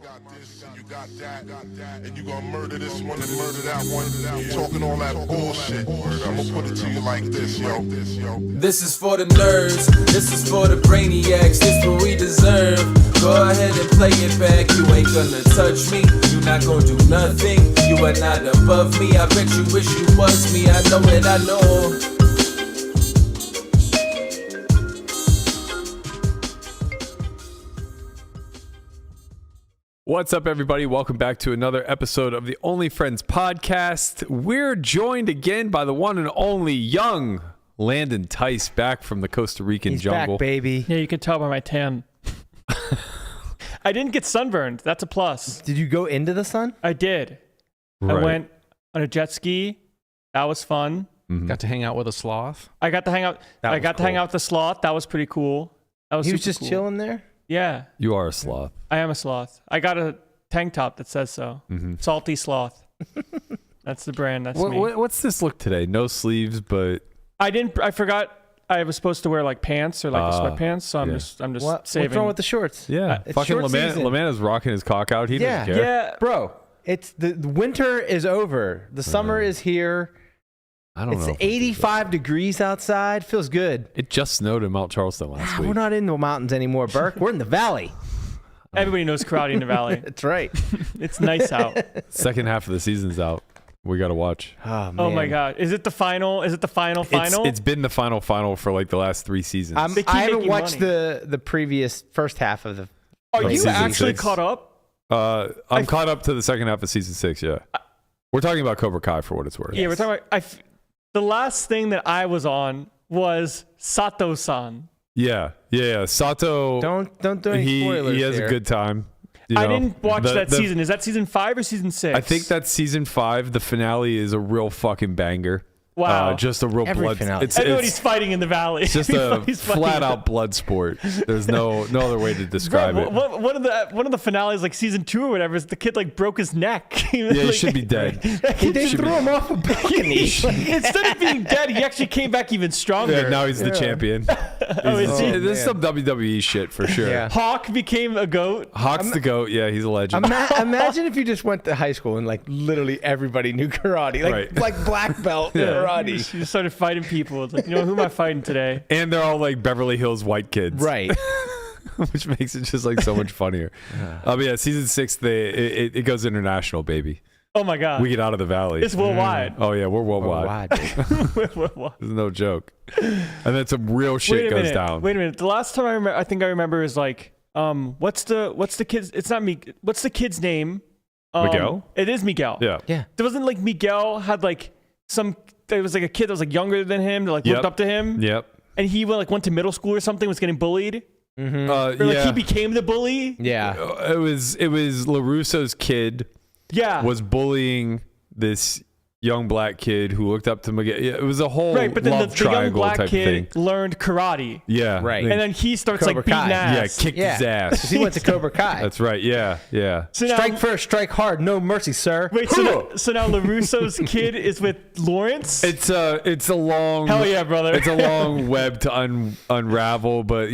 got this and you got that, and you gonna murder this one and murder that one. Talking all that bullshit. I'm gonna put it to you like this, yo. This is for the nerds, this is for the brainiacs, this what we deserve. Go ahead and play it back, you ain't gonna touch me, you not gonna do nothing, you are not above me. I bet you wish you was me, I know it, I know. What's up, everybody? Welcome back to another episode of the Only Friends podcast. We're joined again by the one and only young Landon Tice, back from the Costa Rican He's jungle. Back, baby. Yeah, you can tell by my tan. I didn't get sunburned. That's a plus. Did you go into the sun? I did. Right. I went on a jet ski. That was fun. Mhm. Got to hang out with a sloth. I got to hang out. I got to hang out with the sloth. That was pretty cool. That was. He was super just cool. chilling there? Yeah, You are a sloth. I am a sloth. I got a tank top that says so. Mhm. Salty sloth. That's the brand. That's me. What's this look today? No sleeves, but I forgot. I was supposed to wear like pants or like a sweatpants, so I'm yeah. just saving. What's wrong with the shorts? yeah, It's fucking short season. Lamanna's rocking his cock out. He doesn't care. Yeah, Bro, it's the winter is over. The summer is here. I don't It's know. if I do 85 degrees outside. Feels good. that. It just snowed in Mount Charleston last We're week. not in the mountains anymore, Burke. We're in the valley. everybody knows karate in the valley. That's right. It's nice out. Second half of the season's out. We got to watch. Oh, man. Oh my God! Is it the final? Is it the final? It's been the final for like the last 3 seasons. They keep I haven't making watched money. the previous first half of the. Are of you season actually 6. caught up? I'm caught up to the second half of season 6. Yeah, we're talking about Cobra Kai for what it's worth. Yeah, we're talking about. The last thing that I was on was Sato-san. Yeah. Sato. Don't do any he spoilers. has here. a good time. I didn't watch that season. Is that season 5 or season 6? I think that's season 5. The finale is a real fucking banger. Wow. Just a real Every blood. finale. Everybody's fighting in the valley. It's just a Everybody's fighting. flat out blood sport. There's no other way to describe it. One of the finales, like season 2 or whatever, is the kid like broke his neck. Yeah, he should be dead. They threw him off a balcony. Instead of being dead, he actually came back even stronger. Yeah, now he's the champion. Is he? This is some WWE shit for sure. Yeah. Hawk became a goat. Hawk's the GOAT. Yeah, he's a legend. Imagine if you just went to high school and like literally everybody knew karate, Right. like black belt karate. She just started fighting people. It's like, who am I fighting today? And they're all like Beverly Hills white kids. Right. Which makes it just like so much funnier. But yeah, season 6, it goes international, baby. Oh my God. We get out of the valley. It's worldwide. Oh yeah, we're worldwide. Worldwide. There's no joke. And then some real shit goes down. Wait a minute. The last time I remember is like, what's the kid's? It's not me. What's the kid's name? Miguel? It is Miguel. Yeah. Yeah. There wasn't like Miguel had like some. There was like a kid that was like younger than him that like looked up to him. Yep. And he went to middle school or something. Was getting bullied. Or like he became the bully. Yeah. It was LaRusso's kid. Yeah. Was bullying this young black kid who looked up to Miguel. Yeah, it was a whole Right, but then love the young triangle black type kid thing. learned karate. Yeah. Right. And then he starts Cobra like beating Kai. ass. Kicked his ass. 'Cause he went to Cobra Kai. That's right. Yeah. So now, Strike first, strike hard, no mercy, sir. Wait, so now LaRusso's kid is with Lawrence? It's a long. Hell yeah, brother. It's a long web to unravel, but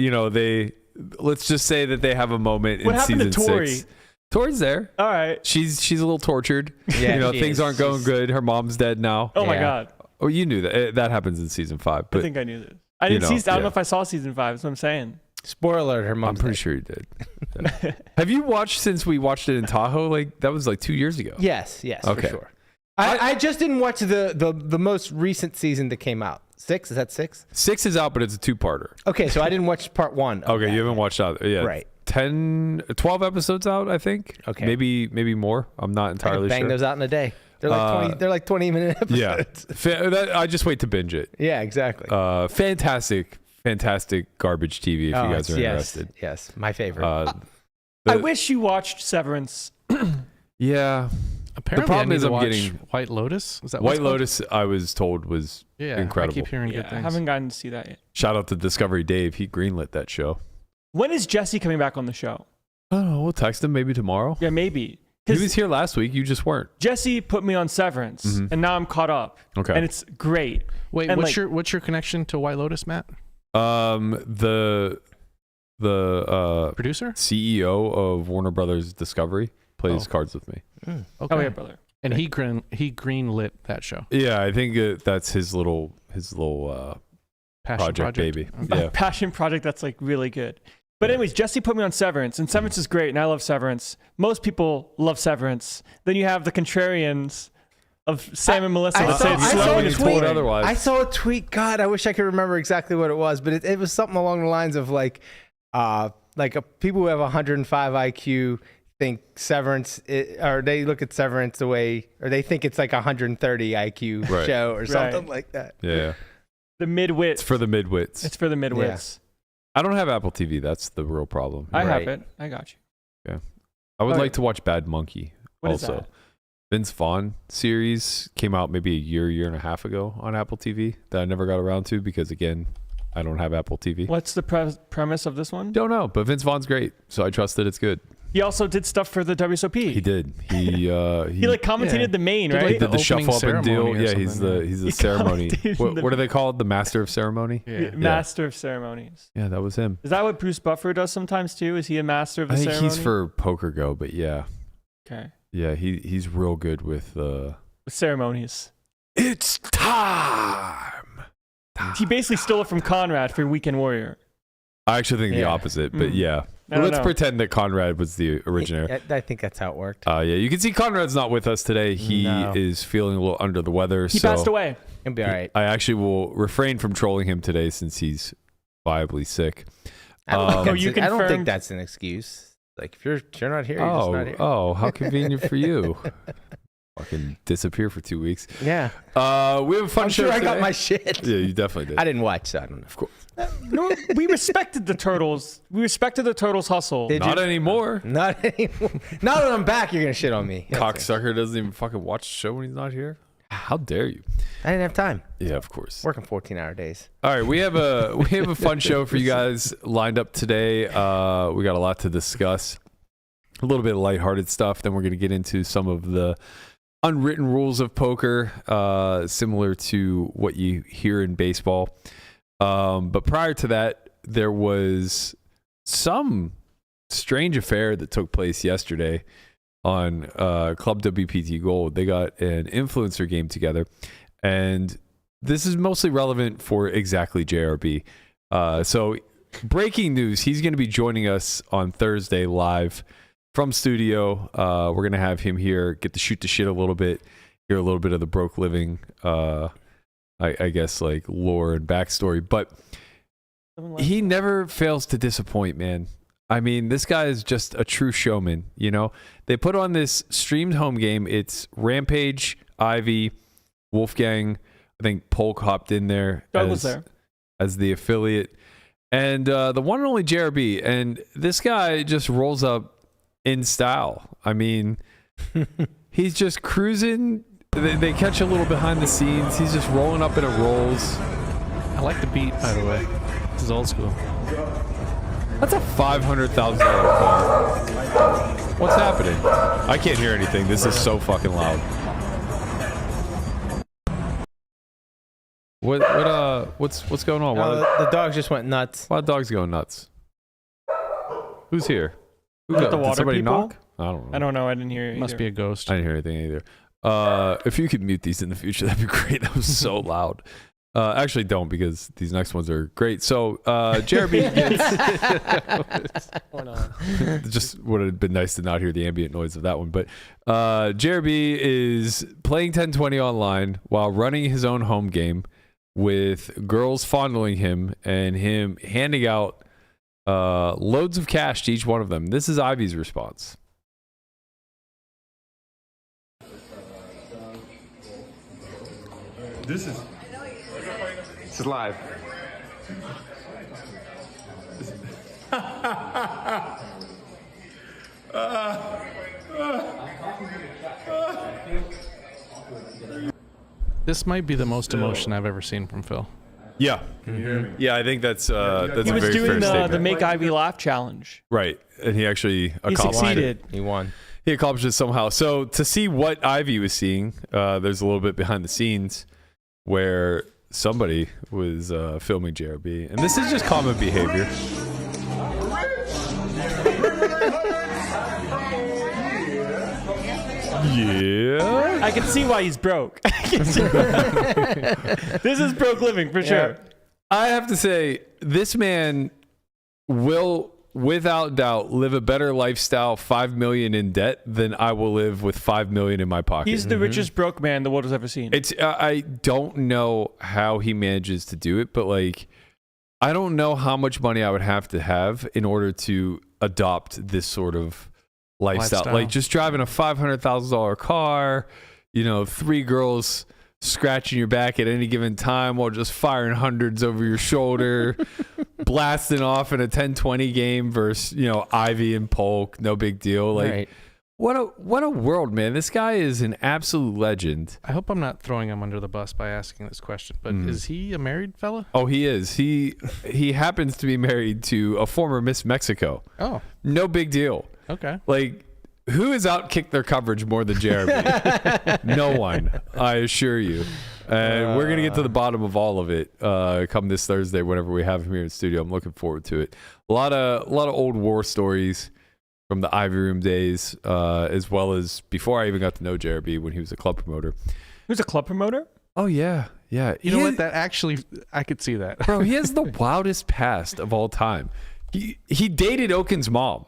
let's just say that they have a moment What in happened season to Tori? 6. Tori's there. All right. She's a little tortured. Yeah, she things is. aren't going good. Her mom's dead now. Oh my Yeah. God. Oh, you knew that. That happens in season 5. I But think I knew this. I didn't see. I don't know if I saw season 5. That's what I'm saying. Spoiler alert, her I'm mom's pretty dead. sure you did. Yeah. Have you watched since we watched it in Tahoe? Like that was like 2 years ago. Yes, Okay. for sure. I just didn't watch the most recent season that came out. 6? Is that 6? 6 is out, but it's a 2-parter. Okay, so I didn't watch part 1. Okay, you haven't watched out. Yeah. Right. 12 episodes out, I think. Okay. Maybe more. I'm not I entirely can bang sure. those out in a day. They're like 20-minute episodes. Yeah. I just wait to binge it. Yeah, exactly. Fantastic garbage TV if you guys are interested. Yes, my favorite. I wish you watched Severance. Yeah. Apparently, problem I need is to I'm watch getting- White Lotus. Is that White Lotus, I was told, was incredible. I keep hearing good I things. haven't gotten to see that yet. Shout out to Discovery Dave. He greenlit that show. When is Jesse coming back on the show? Oh, we'll text him maybe tomorrow. Yeah, maybe. He Because was here last week. You just weren't. Jesse put me on Severance, and now I'm caught up. Okay. And it's great. Wait, And what's your connection to White Lotus, Matt? The the Producer? CEO of Warner Brothers Discovery, plays cards with me. Okay. Oh yeah, brother. And he greenlit that show. Yeah, I think that's his little Passion project baby. Okay. Yeah. Passion project that's like really good. But anyways, Jesse put me on Severance, and Severance is great, and I love Severance. Most people love Severance. Then you have the contrarians of Sam and Melissa that say it's slow and it's boring. otherwise. I saw a tweet. God, I wish I could remember exactly what it was, but it was something along the lines of like people who have 105 IQ think Severance, or they look at Severance the way, or they think it's like 130 IQ show or something like that. Yeah. The midwits. It's for the midwits. It's for the midwits. I don't have Apple TV. That's the real problem. I have it. I got you. Yeah. I would like to watch Bad Monkey. What is also. that? Vince Vaughn series came out maybe a year and a half ago on Apple TV that I never got around to because, again, I don't have Apple TV. What's the premise of this one? Don't know, but Vince Vaughn's great, so I trust that it's good. He also did stuff for the WSOP. He did. He like commentated the main, right? He did the opening shuffle up and deal. ceremony or Yeah, he's something, the ceremony. commentated What are they called? The master of ceremony? Yeah. Master of ceremonies. Yeah, that was him. Is that what Bruce Buffer does sometimes too? Is he a master of the I think ceremony? he's for Poker Go, but yeah. Okay. Yeah, he's real good with With ceremonies. It's time. He basically stole it from Conrad for Weekend Warrior. I actually think the opposite, but yeah. I don't Let's know. pretend that Conrad was the originator. I think that's how it worked. Yeah, you can see Conrad's not with us today. He is feeling a little under the weather. He passed away. It'll be all right. I actually will refrain from trolling him today since he's viably sick. I don't you think confirmed- that's an excuse. Like if you're not here, you're just not here. Oh, how convenient for you. Fucking disappear for 2 weeks. Yeah. We have a fun I'm show sure I today. got my shit. Yeah, you definitely did. I didn't watch, so I don't know. Of course. No, we respected the Turtles. We respected the Turtles' hustle. Did Not you? anymore. Not anymore. Now that I'm back, you're gonna shit on me. That's it. Cocksucker doesn't even fucking watch the show when he's not here. How dare you? I didn't have time. Yeah, of course. Working 14-hour days. All right, we have a fun show for you guys lined up today. We got a lot to discuss. A little bit of lighthearted stuff. Then we're going to get into some of the unwritten rules of poker, similar to what you hear in baseball. But prior to that, there was some strange affair that took place yesterday on Club WPT Gold. They got an influencer game together, and this is mostly relevant for exactly JRB. So breaking news, he's going to be joining us on Thursday live from studio. We're going to have him here, get to shoot the shit a little bit, hear a little bit of the broke living, I guess, like lore and backstory. But he never fails to disappoint, man. I mean, this guy is just a true showman, you know? They put on this streamed home game. It's Rampage, Ivy, Wolfgang. I think Polk hopped in there as the affiliate. And the one and only JRB. And this guy just rolls up in style. I mean, he's just cruising. They catch a little behind the scenes. He's just rolling up in a rolls. I like the beat, by the way. This is old school. That's a $500,000 car. What's happening? I can't hear anything. This is so fucking loud. What's going on? The dog just went nuts. Why the dog's going nuts? Who's here? The water Did somebody people? knock? I don't know. I don't know. I didn't hear it. Must be a ghost. I didn't hear anything either. If you could mute these in the future, that'd be great. That was so loud. Actually, don't, because these next ones are great. So, Jeremy just would have been nice to not hear the ambient noise of that one. But Jeremy is playing 1020 online while running his own home game with girls fondling him and him handing out loads of cash to each one of them. This is Ivy's response. This is live. This might be the most emotion I've ever seen from Phil. Yeah. Yeah, I think that's a He was very fair doing statement. the Make Ivy Laugh challenge. Right. And he actually He accomplished succeeded. it. He won. He accomplished it somehow. So to see what Ivy was seeing, there's a little bit behind the scenes where somebody was filming JRB. And this is just common behavior. Yeah. I can see why he's broke. This is broke living for sure. I have to say, this man will, without doubt, live a better lifestyle, $5 million in debt, than I will live with $5 million in my pocket. He's the richest broke man the world has ever seen. It's I don't know how he manages to do it, but like, I don't know how much money I would have to have in order to adopt this sort of lifestyle. Like just driving a $500,000 car, 3 girls scratching your back at any given time while just firing hundreds over your shoulder, blasting off in a 10-20 game versus, Ivy and Polk, no big deal. Like, Right. what a world, man. This guy is an absolute legend. I hope I'm not throwing him under the bus by asking this question, but is he a married fella? Oh, he is. He happens to be married to a former Miss Mexico. Oh, No big deal. okay. Like, who has outkicked their coverage more than JRB? No one, I assure you. And we're going to get to the bottom of all of it come this Thursday whenever we have him here in the studio. I'm looking forward to it. A lot of old war stories from the Ivy Room days, as well as before I even got to know JRB when he was a club promoter. He was a club promoter? Oh, yeah. Yeah. You know what? That actually, I could see that. Bro, he has the wildest past of all time. He dated Oaken's mom,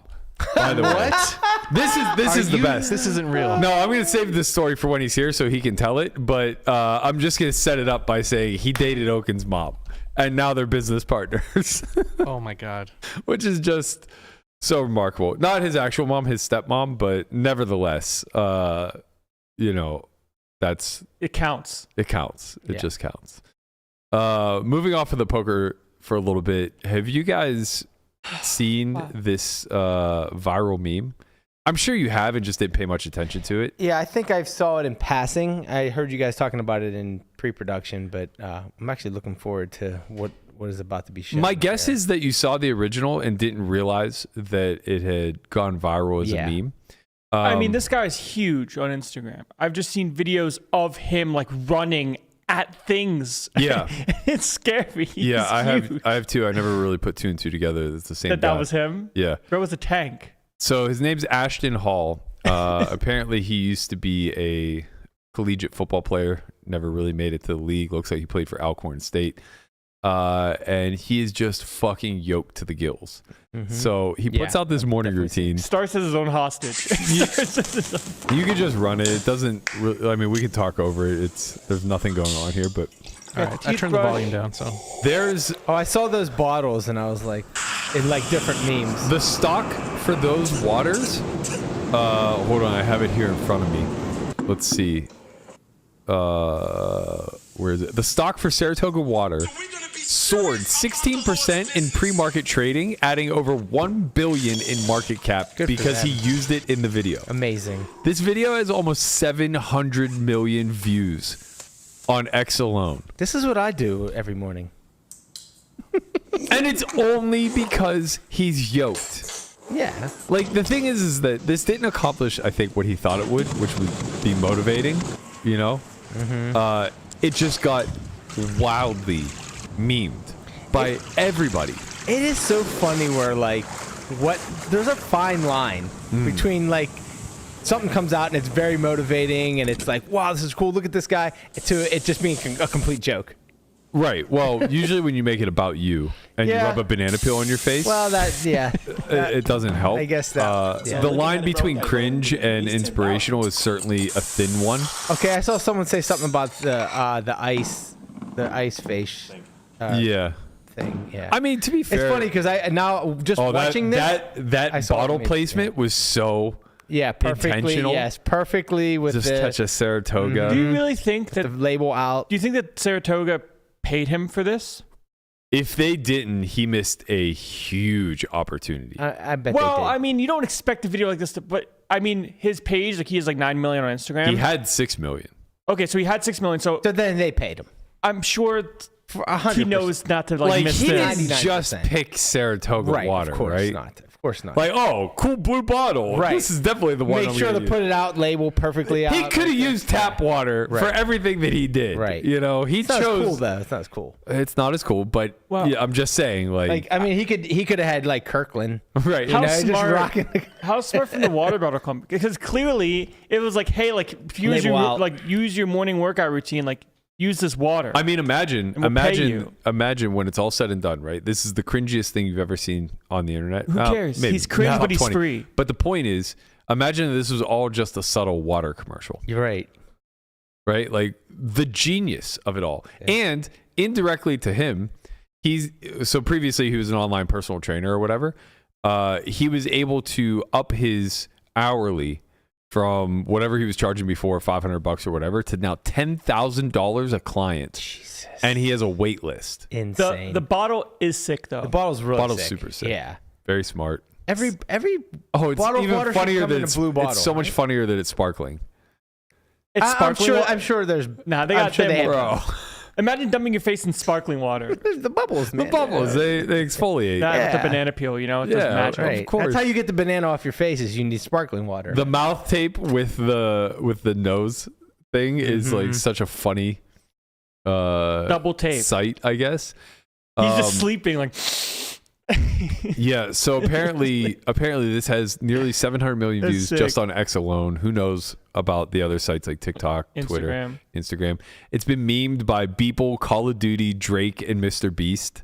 by the way. What? This is the best. This isn't real. No, I'm going to save this story for when he's here so he can tell it. But I'm just going to set it up by saying he dated Oaken's mom, and now they're business partners. Oh my God. Which is just so remarkable. Not his actual mom, his stepmom, but nevertheless, that's It counts. it counts. It just counts. Moving off of the poker for a little bit, have you guys seen this viral meme? I'm sure you have and just didn't pay much attention to it. Yeah, I think I saw it in passing. I heard you guys talking about it in pre-production, but I'm actually looking forward to what is about to be shown. My guess is that you saw the original and didn't realize that it had gone viral as a meme. I mean, this guy's huge on Instagram. I've just seen videos of him like running at things. Yeah. It's scary. He's I huge. have too. I never really put 2 and 2 together. It's the same That guy. was him? Yeah. Bro was a tank. So his name's Ashton Hall. Apparently he used to be a collegiate football player. Never really made it to the league. Looks like he played for Alcorn State. And he is just fucking yoked to the gills. Mm-hmm. So he puts out this morning routine. Starts as his own hostage. You can just run it. It doesn't really, I mean, we can talk over it. There's nothing going on here, but All right. I turned the volume down, so. there's Oh, I saw those bottles and I was like, in like different memes. the stock for those waters. Hold on. I have it here in front of me. Let's see. Where is it? The stock for Saratoga water soared 16% in pre-market trading, adding over $1 billion in market cap Good for because them. he used it in the video. Amazing. This video has almost 700 million views on X alone. This is what I do every morning. And it's only because he's yoked. Yeah. Like, the thing is that this didn't accomplish, I think, what he thought it would, which would be motivating, It just got wildly memed by everybody. It is so funny where like there's a fine line between like something comes out and it's very motivating and it's like, wow, this is cool, look at this guy, to it just being a complete joke. Right. Well, usually when you make it about you and you Yeah. rub a banana peel on your face, Well, it doesn't help. I guess that- yeah. The line between cringe and inspirational is certainly a thin one. Okay, I saw someone say something about the ice face Yeah. thing. Yeah. I mean, to be fair, it's funny because I now just watching that I saw it bottle made- placement was so perfectly intentional. yes, perfectly with just the, touch a Saratoga. Do you really think the that? label out. Do you think that Saratoga paid him for this? If they didn't, he missed a huge opportunity. I bet Well, they did. I mean, you don't expect a video like this to, but I mean, his page, like he has like 9 million on Instagram. He had 6 million. Okay, so he had 6 million. So So then they paid him I'm sure for 100%. he knows not to like, Like, miss he this. didn't just 99%. pick Saratoga Right, water, of course right? not. Of course not. Like, oh, cool blue bottle. Right. This is definitely the one. Make sure to put it out, label perfectly out. He could have used tap water for everything that he did. Right. You know, he It's not chose. as cool though. It's not as cool. It's not as cool, but yeah, I'm just saying, like I mean, he could have had like Kirkland. right. How Just smart? rocking the- How smart from the water bottle company? Because clearly it was like, hey, like use Label out. use your morning workout routine, like use this water. I mean, imagine we'll pay you. when it's all said and done, right? This is the cringiest thing you've ever seen on the internet. Who cares? Maybe. He's cringe, Yeah, but he's 20. free. But the point is, imagine that this was all just a subtle water commercial, You're right. right? Like the genius of it all. And indirectly to him, previously he was an online personal trainer or whatever. He was able to up his hourly from whatever he was charging before, $500 or whatever, to now $10,000 a client. Jesus. And he has a wait list. Insane. The bottle is sick though. The bottle's really Bottle's sick. super sick. Yeah. Very smart. Every Oh, it's bottle of even water should funnier come that in a it's blue bottle, It's so much right? funnier that it's sparkling. It's I'm sparkling sure. water. I'm sure there's. Nah, they I'm got sure them they more. have- Bro, Imagine dumping your face in sparkling water. There's the bubbles, man. the bubbles, they exfoliate. That with the Yeah. banana peel, you know, it does Yeah, magic. right. Right. course. That's how you get the banana off your face. Is you need sparkling water. The mouth tape with the nose thing is like such a funny Double tape. sight, I guess. He's just sleeping like. Yeah, so apparently this has nearly 700 million That's views sick. just on X alone. Who knows about the other sites like TikTok, Twitter, Instagram. It's been memed by Beeple, Call of Duty, Drake, and Mr. Beast.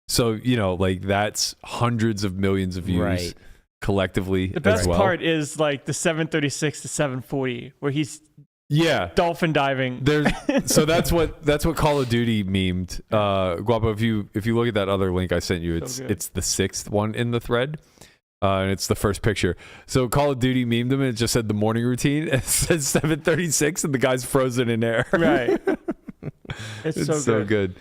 So, you know, like that's hundreds of millions of views Right. collectively The best as well. part is like the 736 to 740, where he's Yeah. dolphin diving. So that's what Call of Duty memed. Guapo, if you look at that other link I sent you, So good. it's the 6th one in the thread. And it's the first picture. So Call of Duty memed him and it just said the morning routine. It says 7:36 and the guy's frozen in air. Right. It's It's so good.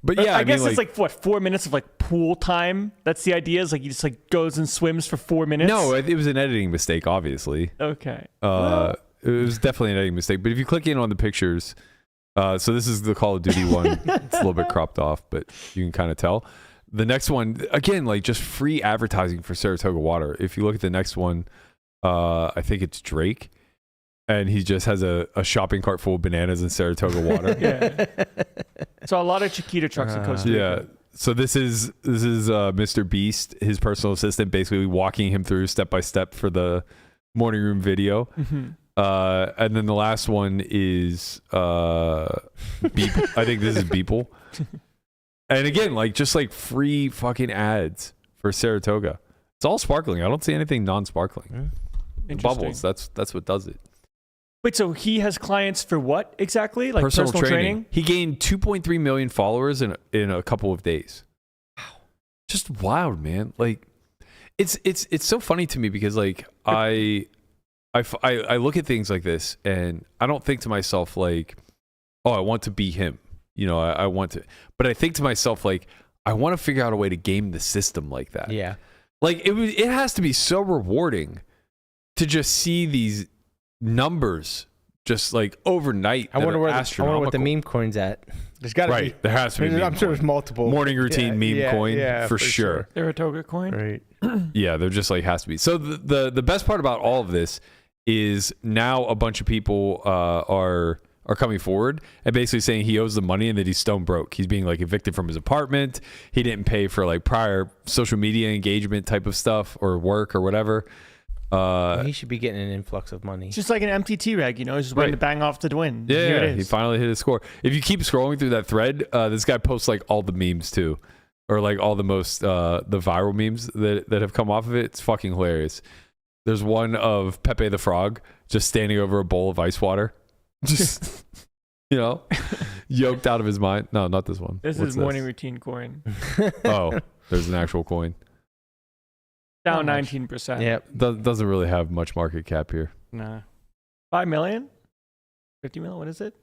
But yeah, I guess mean, it's like what 4 minutes of like pool time. That's the idea. Is like he just like goes and swims for 4 minutes. no, it was an editing mistake, obviously. Okay. It was definitely an editing mistake. But if you click in on the pictures, so this is the Call of Duty one. It's a little bit cropped off, but you can kind of tell. The next one, again, like just free advertising for Saratoga water. If you look at the next one, I think it's Drake. And he just has a shopping cart full of bananas and Saratoga water. Yeah. So a lot of Chiquita trucks in Costa Rica. Yeah. So this is Mr. Beast, his personal assistant, basically walking him through step by step for the morning room video. Mm-hmm. And then the last one is Beeple. I think this is Beeple. And again, like just like free fucking ads for Saratoga. It's all sparkling. I don't see anything non-sparkling. Bubbles. That's what does it. Wait, so he has clients for what exactly? Like Personal training. He gained 2.3 million followers in a couple of days. Wow. Just wild, man. Like it's so funny to me because like I look at things like this and I don't think to myself like, oh, I want to be him. You know, I want to, but I think to myself like, I want to figure out a way to game the system like that. Yeah. Like it has to be so rewarding to just see these numbers just like overnight. I wonder what the astronomical. meme coin's at. There's got to Right, be. there has to be. I'm meme sure there's coin. multiple. Morning routine meme coin for sure. Saratoga coin. Right. Yeah, there just like has to be. So the best part about all of this is now a bunch of people are coming forward and basically saying he owes the money and that he's stone broke. He's being like evicted from his apartment. He didn't pay for like prior social media engagement type of stuff or work or whatever. He should be getting an influx of money. It's just like an empty T-Reg, you know, he's just waiting to bang off to win. Here Yeah, it he is. finally hit his score. If you keep scrolling through that thread, this guy posts like all the memes too, or like all the most the viral memes that have come off of it. It's fucking hilarious. There's one of Pepe the Frog just standing over a bowl of ice water, just you know, yoked out of his mind. No, not this one. This What's is morning routine coin. Oh, there's an actual coin. Down Not much. 19%. Yep. Doesn't really have much market cap here. Nah. 5 million? 50 million? What is it?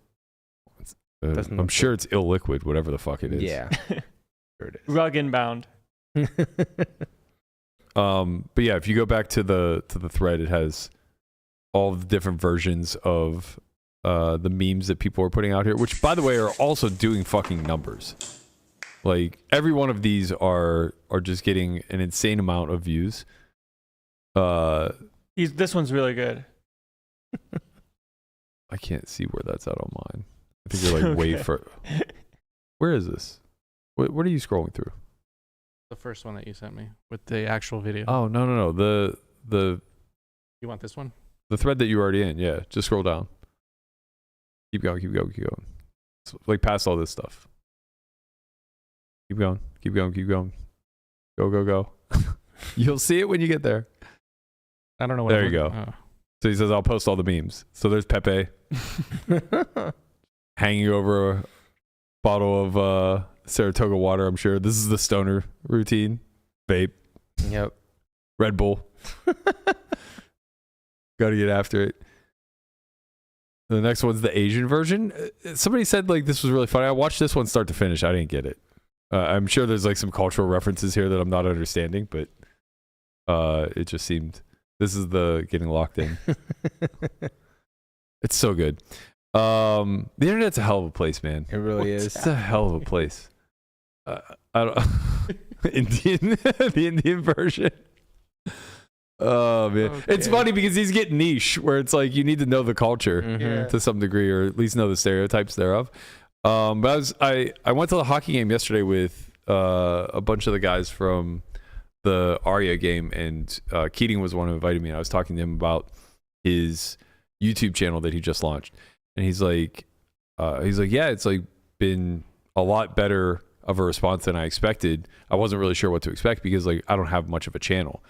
Doesn't I'm look sure it's illiquid, whatever the fuck it is. Yeah. Sure it Rug inbound. is. But yeah, if you go back to the thread, it has all the different versions of the memes that people are putting out here, which by the way are also doing fucking numbers. Like every one of these are just getting an insane amount of views. This one's really good. I can't see where that's at on mine. I think you're like way further. Where is this? What are you scrolling through? The first one that you sent me with the actual video. Oh no. The You want this one? The thread that you're already in. Yeah, just scroll down. Keep going. It's like past all this stuff. Keep going. Go. You'll see it when you get there. I don't know what. There you go. Oh. So he says, I'll post all the memes. So there's Pepe hanging over a bottle of Saratoga water, I'm sure. This is the stoner routine. Vape. Yep. Red Bull. Got to get after it. The next one's the Asian version. Somebody said like this was really funny. I watched this one start to finish. I didn't get it. I'm sure there's like some cultural references here that I'm not understanding, but it just seemed this is the getting locked in. It's so good. The internet's a hell of a place, man. It really is. It's a hell of a place. I don't the Indian version. Oh man, Okay. It's funny because he's getting niche where it's like you need to know the culture Mhm. to some degree, or at least know the stereotypes thereof. But I went to the hockey game yesterday with a bunch of the guys from the Arya game, and Keating was the one who invited me. And I was talking to him about his YouTube channel that he just launched, and he's like, yeah, it's like been a lot better of a response than I expected. I wasn't really sure what to expect because like I don't have much of a channel.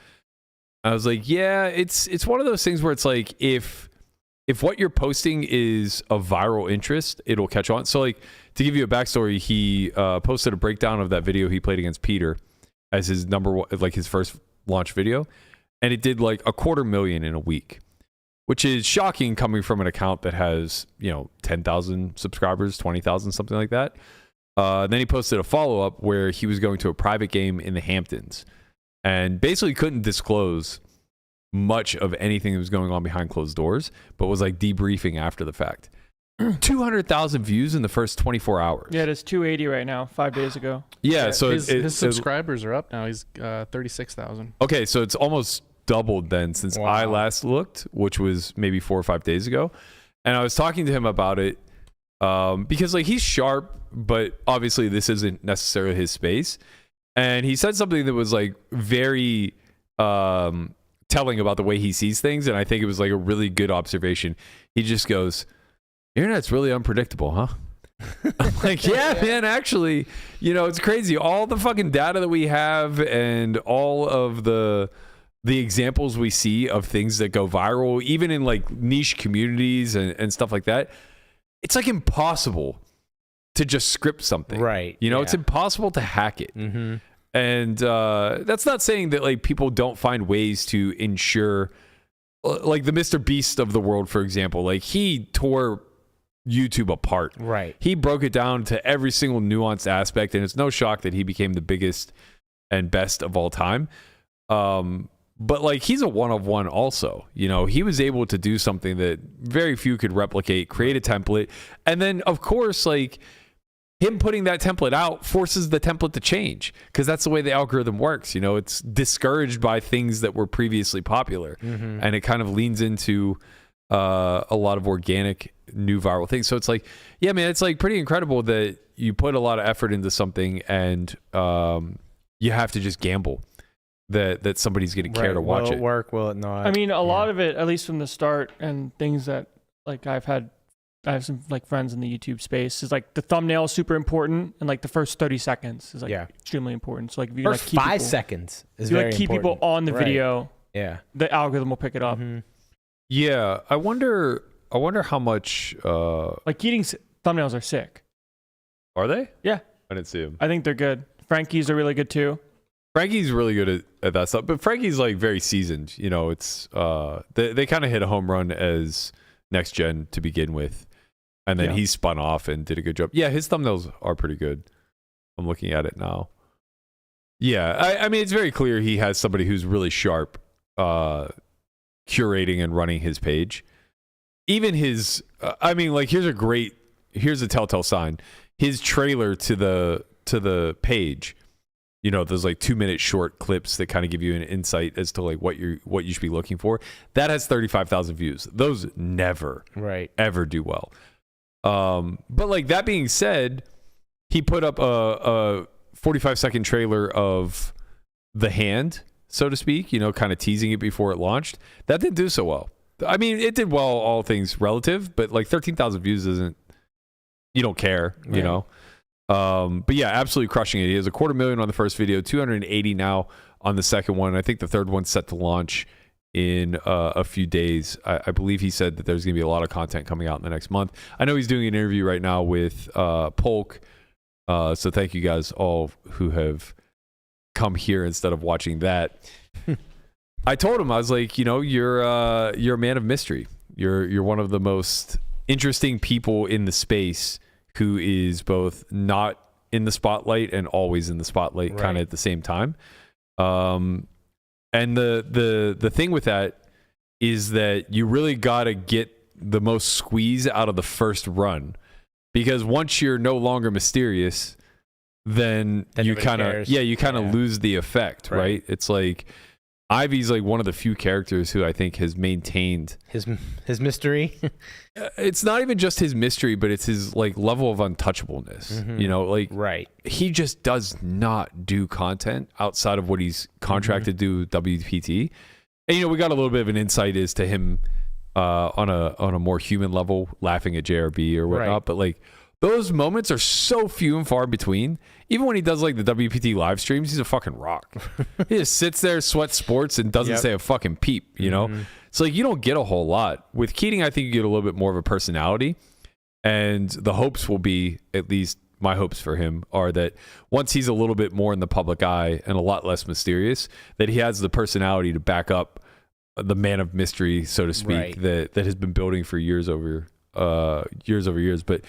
I was like, yeah, it's one of those things where it's like if what you're posting is of viral interest, it'll catch on. So like to give you a backstory, he posted a breakdown of that video he played against Peter as his number one, like his first launch video, and it did like 250,000 in a week, which is shocking coming from an account that has 10,000 subscribers, 20,000, something like that. Then he posted a follow up where he was going to a private game in the Hamptons. And basically couldn't disclose much of anything that was going on behind closed doors, but was like debriefing after the fact. 200,000 views in the first 24 hours. Yeah, it is 280 right now, 5 days ago. Yeah, so his subscribers are up now. He's 36,000. Okay, so it's almost doubled then since I last looked, which was maybe 4 or 5 days ago. And I was talking to him about it because like he's sharp, but obviously this isn't necessarily his space. And he said something that was like very telling about the way he sees things. And I think it was like a really good observation. He just goes, internet's really unpredictable, huh? I'm like, yeah, man, actually, it's crazy. All the fucking data that we have and all of the examples we see of things that go viral, even in like niche communities and stuff like that, it's like impossible to just script something. Right. It's impossible to hack it. Mm-hmm. And that's not saying that like people don't find ways to ensure, like the Mr. Beast of the world, for example, like he tore YouTube apart. Right. He broke it down to every single nuanced aspect, and it's no shock that he became the biggest and best of all time. But like he's a one of one also. He was able to do something that very few could replicate, create a template, and then of course like him putting that template out forces the template to change because that's the way the algorithm works. It's discouraged by things that were previously popular, and it kind of leans into a lot of organic new viral things. So it's like, yeah, man, it's like pretty incredible that you put a lot of effort into something and you have to just gamble that somebody's going to care to watch will it. Will it work? Will it not? I mean, a lot of it, at least from the start, and things that like I have some like friends in the YouTube space, is like the thumbnail is super important, and like the first 30 seconds is like extremely important. So like if you first like keep 5 seconds is if you very like keep important. people on the video, the algorithm will pick it up. Yeah, I wonder how much like Keating's thumbnails are sick. Are they? Yeah, I didn't see them. I think they're good. Frankie's are really good too. Frankie's really good at that stuff, but Frankie's like very seasoned. It's they kind of hit a home run as next gen to begin with, and then he spun off and did a good job. Yeah, his thumbnails are pretty good. I'm looking at it now. Yeah, I mean it's very clear he has somebody who's really sharp curating and running his page. Even his, I mean, like here's a telltale sign. His trailer to to the page, you know, those like 2-minute short clips that kind of give you an insight as to like what you should be looking for. That has 35,000 views. Those never ever do well. But like that being said, he put up a 45-second trailer of the hand, so to speak, you know, kind of teasing it before it launched. That didn't do so well. I mean, it did well, all things relative, but like 13,000 views isn't, you don't care, you know? But yeah, absolutely crushing it. He has 250,000 on the first video, 280 now on the second one. I think the third one's set to launch in a few days. I believe he said that there's going to be a lot of content coming out in the next month. I know he's doing an interview right now with Polk. So thank you guys all who have come here instead of watching that. I told him, I was like, you know, you're a man of mystery. You're one of the most interesting people in the space who is both not in the spotlight and always in the spotlight kind of at the same time. And the thing with that is that you really got to get the most squeeze out of the first run, because once you're no longer mysterious, then you kind of lose the effect, right? It's like Ivy's like one of the few characters who I think has maintained his mystery. It's not even just his mystery, but it's his like level of untouchableness. You know, like he just does not do content outside of what he's contracted to do with WPT. And you know, we got a little bit of an insight as to him on a more human level, laughing at JRB or whatnot. But like those moments are so few and far between. Even when he does like the WPT live streams, he's a fucking rock. He just sits there, sweats sports, and doesn't say a fucking peep, you know? So like you don't get a whole lot. With Keating, I think you get a little bit more of a personality. And the hopes will be, at least my hopes for him, are that once he's a little bit more in the public eye and a lot less mysterious, that he has the personality to back up the man of mystery, so to speak, that has been building for years over years. But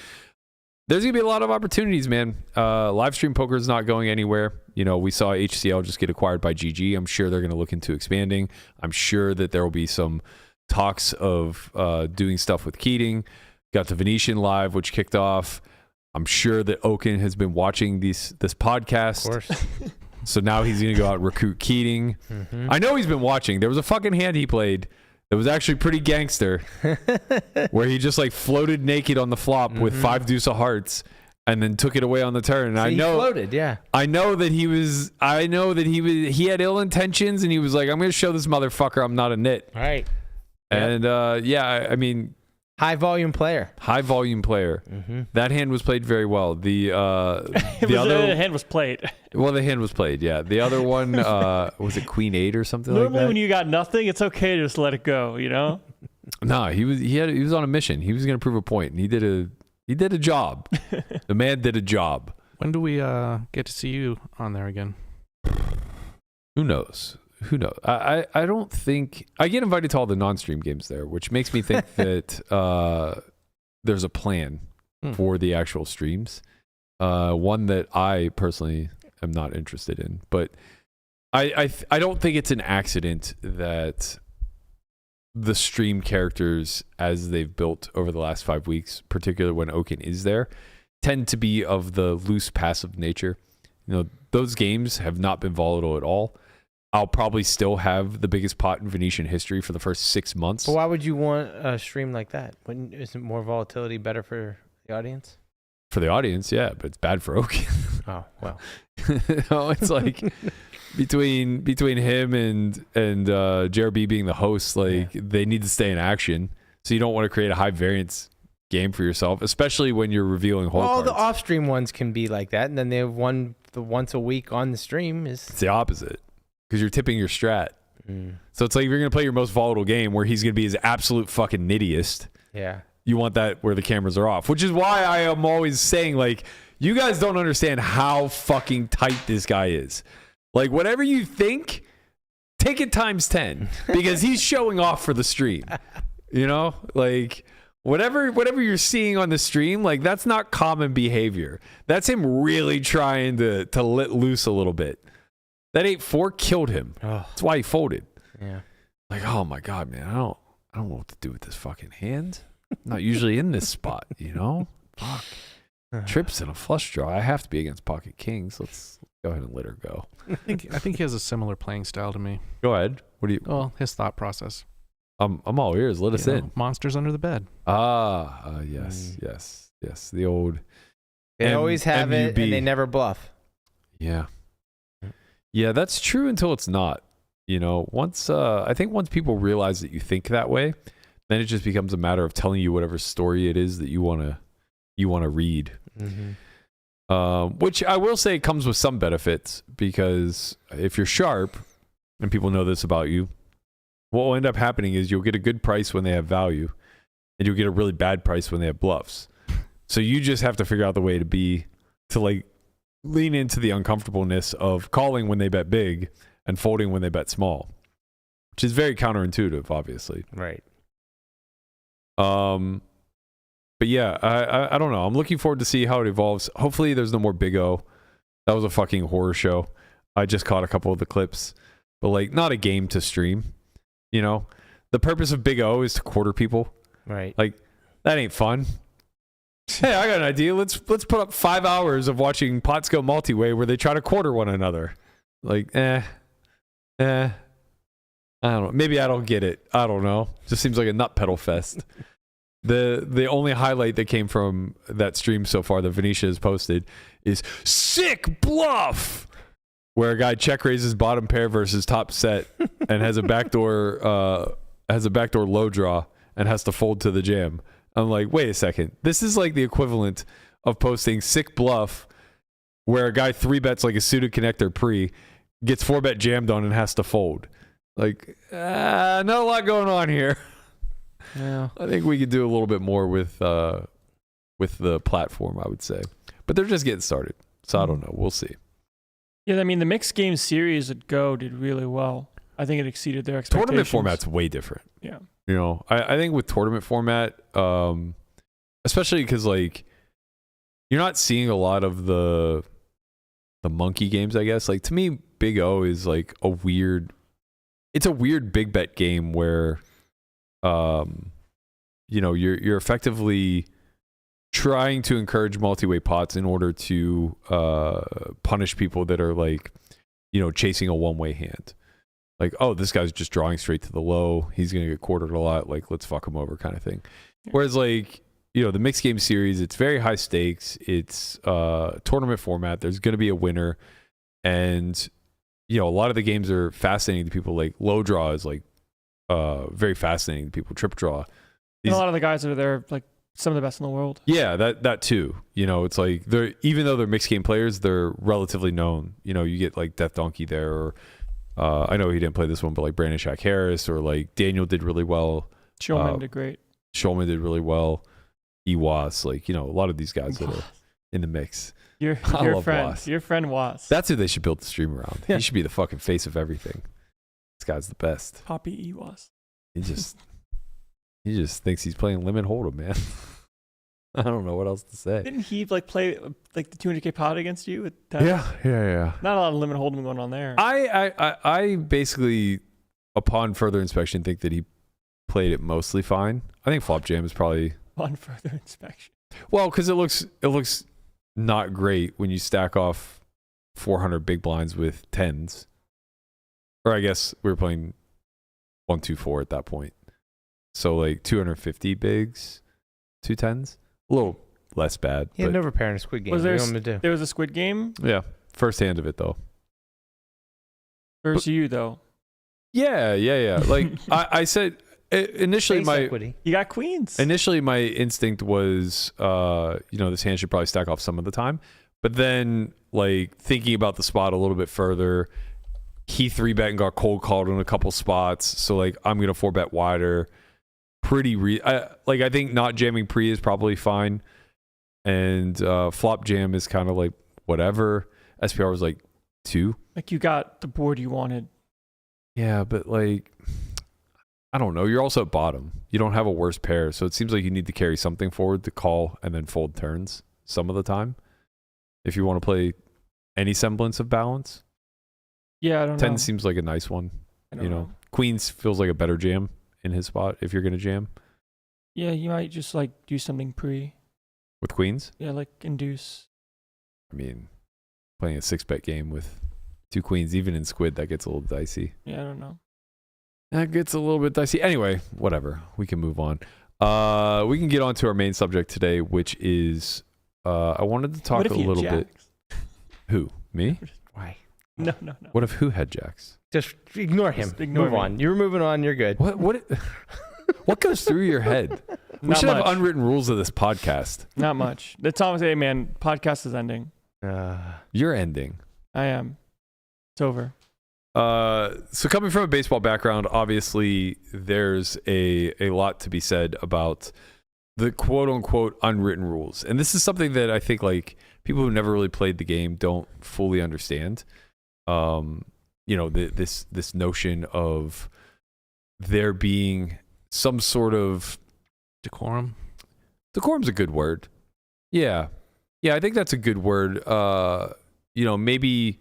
there's going to be a lot of opportunities, man. Live stream poker is not going anywhere. You know, we saw HCL just get acquired by GG. I'm sure they're going to look into expanding. I'm sure that there will be some talks of doing stuff with Keating. Got the Venetian live, which kicked off. I'm sure that Oaken has been watching this podcast. Of course. So now he's going to go out and recruit Keating. I know he's been watching. There was a fucking hand he played that was actually pretty gangster, where he just like floated naked on the flop with 5 deuce of hearts and then took it away on the turn. And so he floated, I know that he had ill intentions, and he was like, I'm going to show this motherfucker I'm not a nit. Right. And I mean, high volume player. That hand was played very well. The other hand was played. Well, the hand was played. Yeah. The other one was it Queen 8 or something like that? Normally, when you got nothing, it's okay to just let it go. You know. No, he was on a mission. He was going to prove a point, and he did a job. The man did a job. When do we get to see you on there again? Who knows? I don't think I get invited to all the non-stream games there, which makes me think that there's a plan for the actual streams. One that I personally am not interested in, but I don't think it's an accident that the stream characters, as they've built over the last 5 weeks, particularly when Oaken is there, tend to be of the loose passive nature. You know, those games have not been volatile at all. I'll probably still have the biggest pot in Venetian history for the first 6 months. But why would you want a stream like that? Isn't more volatility better for the audience? For the audience, yeah, but it's bad for Oaken. Oh, well. No, it's like between him and JRB being the host, like they need to stay in action. So you don't want to create a high variance game for yourself, especially when you're revealing whole cards. The off-stream ones can be like that, and then they have the once a week on the stream is... It's the opposite. Because you're tipping your strat. So it's like if you're going to play your most volatile game where he's going to be his absolute fucking nittiest. Yeah. You want that where the cameras are off. Which is why I am always saying, like, you guys don't understand how fucking tight this guy is. Like, whatever you think, take it times 10. Because he's showing off for the stream. You know? Like, whatever you're seeing on the stream, like, that's not common behavior. That's him really trying to let loose a little bit. That 8-4 killed him. Oh. That's why he folded. Yeah. Like, oh my God, man, I don't know what to do with this fucking hand. I'm not usually in this spot, you know? Fuck. Trips and a flush draw. I have to be against pocket kings. Let's go ahead and let her go. I think he has a similar playing style to me. Go ahead. What do you? Well, his thought process. I'm all ears. Let us in. Monsters under the bed. Yes. The old. They always have it, and they never bluff. Yeah. Yeah, that's true until it's not. You know, I think once people realize that you think that way, then it just becomes a matter of telling you whatever story it is that you want to read. Mm-hmm. Which I will say comes with some benefits, because if you're sharp, and people know this about you, what will end up happening is you'll get a good price when they have value, and you'll get a really bad price when they have bluffs. So you just have to figure out the way to like lean into the uncomfortableness of calling when they bet big and folding when they bet small, which is very counterintuitive, obviously. Right. But yeah, I don't know. I'm looking forward to see how it evolves. Hopefully there's no more Big O. That was a fucking horror show. I just caught a couple of the clips, but like not a game to stream. You know, the purpose of Big O is to quarter people. Right. Like that ain't fun. Hey, I got an idea. Let's put up 5 hours of watching Pots Go multi-way where they try to quarter one another. Like, I don't know. Maybe I don't get it. I don't know. Just seems like a nut pedal fest. The only highlight that came from that stream so far that Venetian has posted is sick bluff, where a guy check raises bottom pair versus top set and has a backdoor low draw and has to fold to the jam. I'm like, wait a second. This is like the equivalent of posting sick bluff, where a guy 3-bets like a suited connector pre, gets 4-bet jammed on and has to fold. Like, not a lot going on here. Yeah. I think we could do a little bit more with the platform, I would say. But they're just getting started. So I don't know. We'll see. Yeah, I mean, the mixed game series at Go did really well. I think it exceeded their expectations. Tournament format's way different. Yeah. You know, I think with tournament format, especially because like you're not seeing a lot of the monkey games, I guess. Like to me, Big O is like a weird big bet game where you know, you're effectively trying to encourage multi-way pots in order to punish people that are like, you know, chasing a one-way hand. Like, oh, this guy's just drawing straight to the low. He's going to get quartered a lot. Like, let's fuck him over kind of thing. Yeah. Whereas, like, you know, the mixed game series, it's very high stakes. It's tournament format. There's going to be a winner. And, you know, a lot of the games are fascinating to people. Like, low draw is, like, very fascinating to people. Trip draw. And a lot of the guys that are there, like, some of the best in the world. Yeah, that too. You know, it's like, even though they're mixed game players, they're relatively known. You know, you get, like, Death Donkey there, or I know he didn't play this one, but like Brandon Shack Harris, or like Daniel did really well. Shulman did great. Shulman did really well. Ewas, like, you know, a lot of these guys that are in the mix. Your friend Was. That's who they should build the stream around. He should be the fucking face of everything. This guy's the best. Poppy Ewas. He just thinks he's playing Limit Hold'em, man. I don't know what else to say. Didn't he like play like the 200K pot against you with Tess? Yeah. Not a lot of Limit Hold'em going on there. I basically, upon further inspection, think that he played it mostly fine. I think Flop Jam is probably on further inspection. Well, because it looks not great when you stack off 400 big blinds with tens. Or I guess we were playing 1-2-4 at that point. So like 250 bigs, 2 tens. A little less bad. He had no repair in a squid game. Was what do you want me to do? There was a squid game? Yeah. First hand of it though. Versus you though. Yeah. Like I said initially Face my equity. You got queens. Initially my instinct was you know, this hand should probably stack off some of the time. But then like thinking about the spot a little bit further, he 3-bet and got cold called in a couple spots. So like I'm gonna 4-bet wider. I think not jamming pre is probably fine, and flop jam is kind of like whatever. SPR was like 2. Like you got the board you wanted. Yeah, but like I don't know. You're also at bottom. You don't have a worse pair, so it seems like you need to carry something forward to call and then fold turns some of the time if you want to play any semblance of balance. Yeah, I don't know. 10 seems like a nice one. You know, Queens feels like a better jam in his spot if you're going to jam. Yeah, you might just like do something pre. with queens. Yeah, like induce. I mean, playing a 6-bet game with 2 queens, even in squid, that gets a little dicey. Yeah, I don't know. That gets a little bit dicey. Anyway, whatever. We can move on. We can get on to our main subject today, which is I wanted to talk What if a he had little bit. jacks? Who? Me? Why? No. What if who had jacks? Just ignore him. Just ignore Move me. on. You're moving on. You're good. What goes through your head? We Not should much. have unwritten rules of this podcast. Not much. That's always, hey, man, podcast is ending. You're ending. I am. It's over. So coming from a baseball background, obviously there's a lot to be said about the quote unquote unwritten rules. And this is something that I think like people who never really played the game don't fully understand. This notion of there being some sort of Decorum. decorum's a good word. Yeah, I think that's a good word. Maybe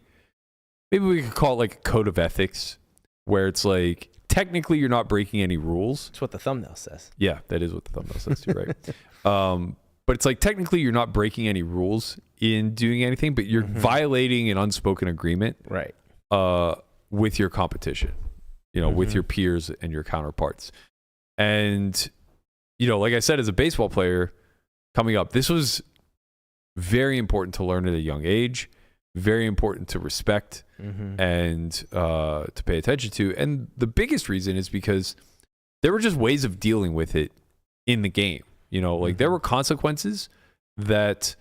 we could call it like a code of ethics, where it's like technically you're not breaking any rules. That's what the thumbnail says. Yeah, that is what the thumbnail says too, right? But it's like technically you're not breaking any rules in doing anything, but you're violating an unspoken agreement, Right. with your competition, with your peers and your counterparts. And, like I said, as a baseball player coming up, this was very important to learn at a young age, very important to respect and to pay attention to. And the biggest reason is because there were just ways of dealing with it in the game. There were consequences that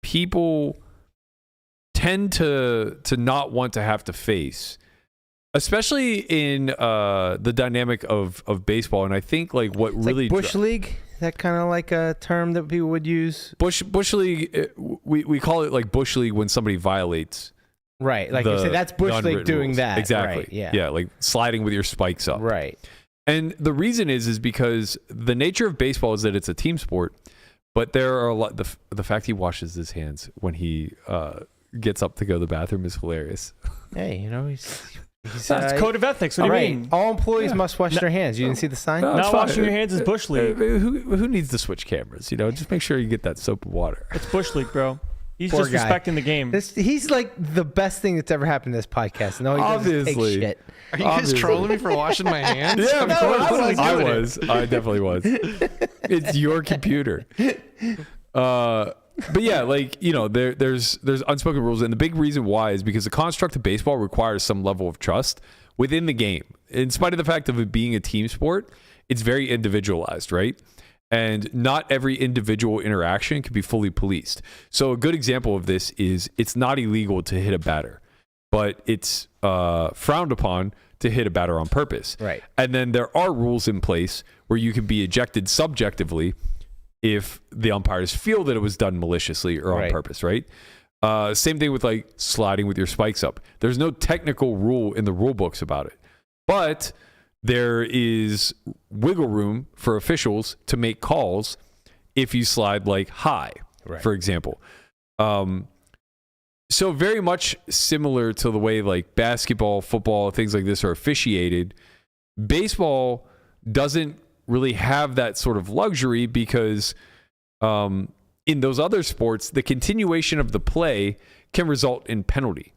people tend to not want to have to face, especially in the dynamic of baseball. And I think like what It's really like Bush League. That kind of like a term that people would use. Bush League, we call it like Bush League when somebody violates. Right. Like you say, that's Bush League unwritten doing rules. that. Exactly. Right. Yeah. Yeah, like sliding with your spikes up. Right. And the reason is because the nature of baseball is that it's a team sport, but there are a lot. The fact he washes his hands when he gets up to go to the bathroom is hilarious. Hey, he's That's code of ethics. What do you mean? All employees must wash their hands. You didn't see the sign? No, it's Not fine. washing your hands is Bush League. Who needs to switch cameras? Just make sure you get that soap and water. It's Bush League, bro. He's Poor just guy. respecting the game. He's like the best thing that's ever happened to this podcast. No, he doesn't Obviously. take shit. Are you guys trolling me for washing my hands? Yeah, of No, course. I I definitely was. It's your computer. But yeah, there's unspoken rules, and the big reason why is because the construct of baseball requires some level of trust within the game. In spite of the fact of it being a team sport, it's very individualized, right? And not every individual interaction can be fully policed. So a good example of this is it's not illegal to hit a batter, but it's frowned upon to hit a batter on purpose. Right. And then there are rules in place where you can be ejected subjectively if the umpires feel that it was done maliciously or on purpose, right? Same thing with like sliding with your spikes up. There's no technical rule in the rule books about it, but there is wiggle room for officials to make calls if you slide like high, for example. So very much similar to the way like basketball, football, things like this are officiated. Baseball doesn't really have that sort of luxury because in those other sports, the continuation of the play can result in penalty.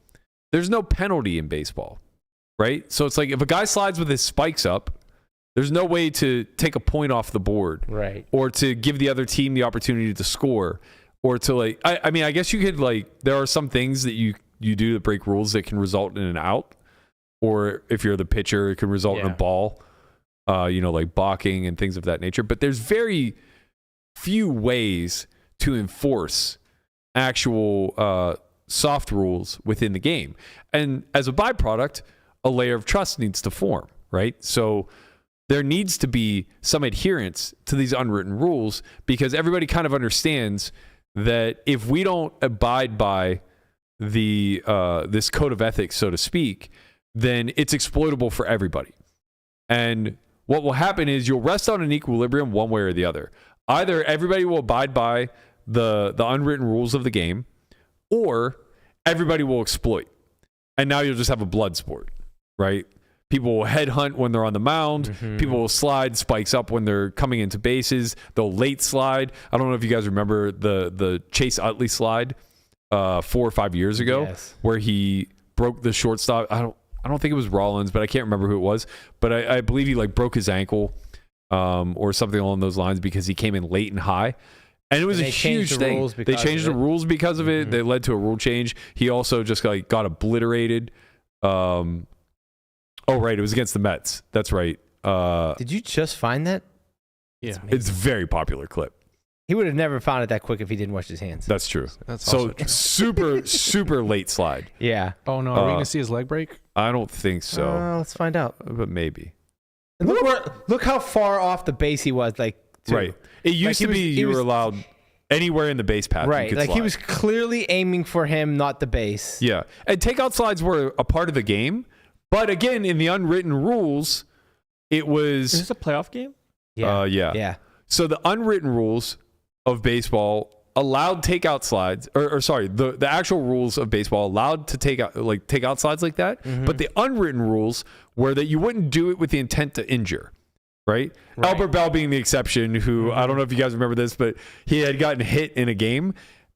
There's no penalty in baseball, right? So it's like if a guy slides with his spikes up, there's no way to take a point off the board, Right. or to give the other team the opportunity to score, or to like, I mean, I guess you could like, there are some things that you do that break rules that can result in an out, or if you're the pitcher, it can result in a ball, like balking and things of that nature. But there's very few ways to enforce actual soft rules within the game. And as a byproduct, a layer of trust needs to form, right? So there needs to be some adherence to these unwritten rules because everybody kind of understands that if we don't abide by the this code of ethics, so to speak, then it's exploitable for everybody. And what will happen is you'll rest on an equilibrium one way or the other. Either everybody will abide by the unwritten rules of the game, or everybody will exploit. And now you'll just have a blood sport, right? People will headhunt when they're on the mound. People will slide spikes up when they're coming into bases. They'll late slide. I don't know if you guys remember the Chase Utley slide 4 or 5 years ago, where he broke the shortstop. I don't think it was Rollins, but I can't remember who it was. But I believe he like broke his ankle or something along those lines because he came in late and high. And it was a huge thing. They changed the rules because of it. They led to a rule change. He also just got obliterated. Oh, right. It was against the Mets. That's right. Did you just find that? Yeah. It's a very popular clip. He would have never found it that quick if he didn't wash his hands. That's true. That's so super late slide. Yeah. Oh, no. Are we going to see his leg break? I don't think so. Let's find out. But maybe. And look how far off the base he was. Like, too. Right. It used to be you were allowed anywhere in the base path. Right. You could Like slide. he was clearly aiming for him, not the base. Yeah. And takeout slides were a part of the game. But again, in the unwritten rules, it was. Is this a playoff game? Yeah. Yeah. So the unwritten rules of baseball allowed takeout slides, or sorry, the actual rules of baseball allowed to take out slides like that. But the unwritten rules were that you wouldn't do it with the intent to injure. Right? Albert Bell being the exception, who I don't know if you guys remember this, but he had gotten hit in a game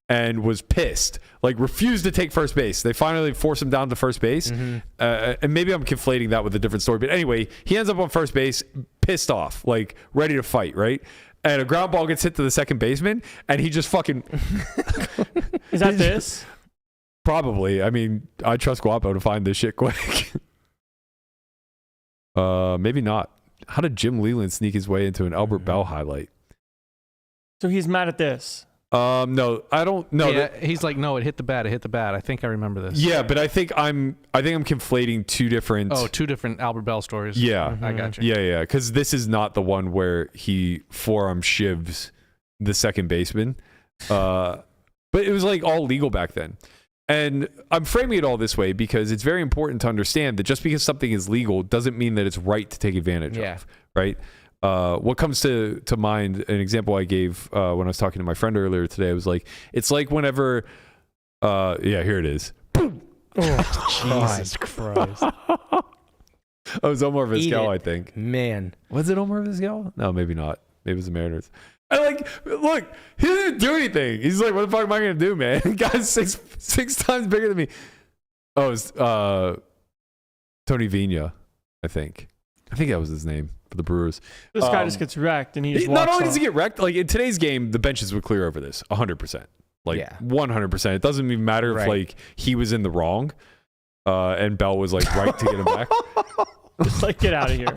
and was pissed, like refused to take first base. They finally forced him down to first base. And maybe I'm conflating that with a different story. But anyway, he ends up on first base, pissed off, like ready to fight, right? And a ground ball gets hit to the second baseman, and he just fucking... Is that this? Probably. I mean, I trust Guapo to find this shit quick. Maybe not. How did Jim Leland sneak his way into an Albert Bell highlight? So he's mad at this. No, I don't know. Yeah, he's like, no, it hit the bat. It hit the bat. I think I remember this. Yeah, but I think I'm conflating two different. Oh, two different Albert Bell stories. Yeah, I got you. Yeah. Because this is not the one where he forearm shivs the second baseman. But it was like all legal back then. And I'm framing it all this way because it's very important to understand that just because something is legal doesn't mean that it's right to take advantage of. Right. What comes to mind, an example I gave when I was talking to my friend earlier today, was like, it's like whenever, here it is. Oh, Jesus Christ. Oh, it was Omar Vizquel, I think. Man. Was it Omar Vizquel? No, maybe not. Maybe it was the Mariners. Look, he didn't do anything. He's like, what the fuck am I going to do, man? The guy's six times bigger than me. Oh, it was Tony Vina, I think. I think that was his name for the Brewers. This guy just gets wrecked, and he just not walks only does off. he get wrecked, like in today's game, the benches would clear over this 100%. Like 100%. It doesn't even matter if like he was in the wrong and Bell was like right to get him back. Just like, get out of here.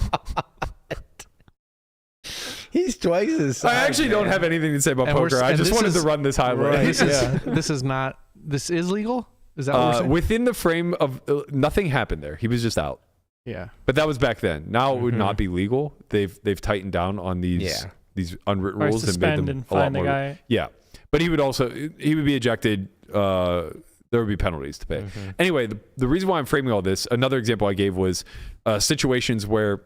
He's twice as size. I actually don't have anything to say about poker. I just wanted to run this highlight. This is legal? Is that what we're saying? Within the frame of nothing happened there. He was just out. Yeah. But that was back then. Now it would not be legal. They've tightened down on these unwritten Or rules and made them and a lot find the more. guy. Yeah. But he would be ejected. There would be penalties to pay. Anyway, the reason why I'm framing all this, another example I gave was situations where,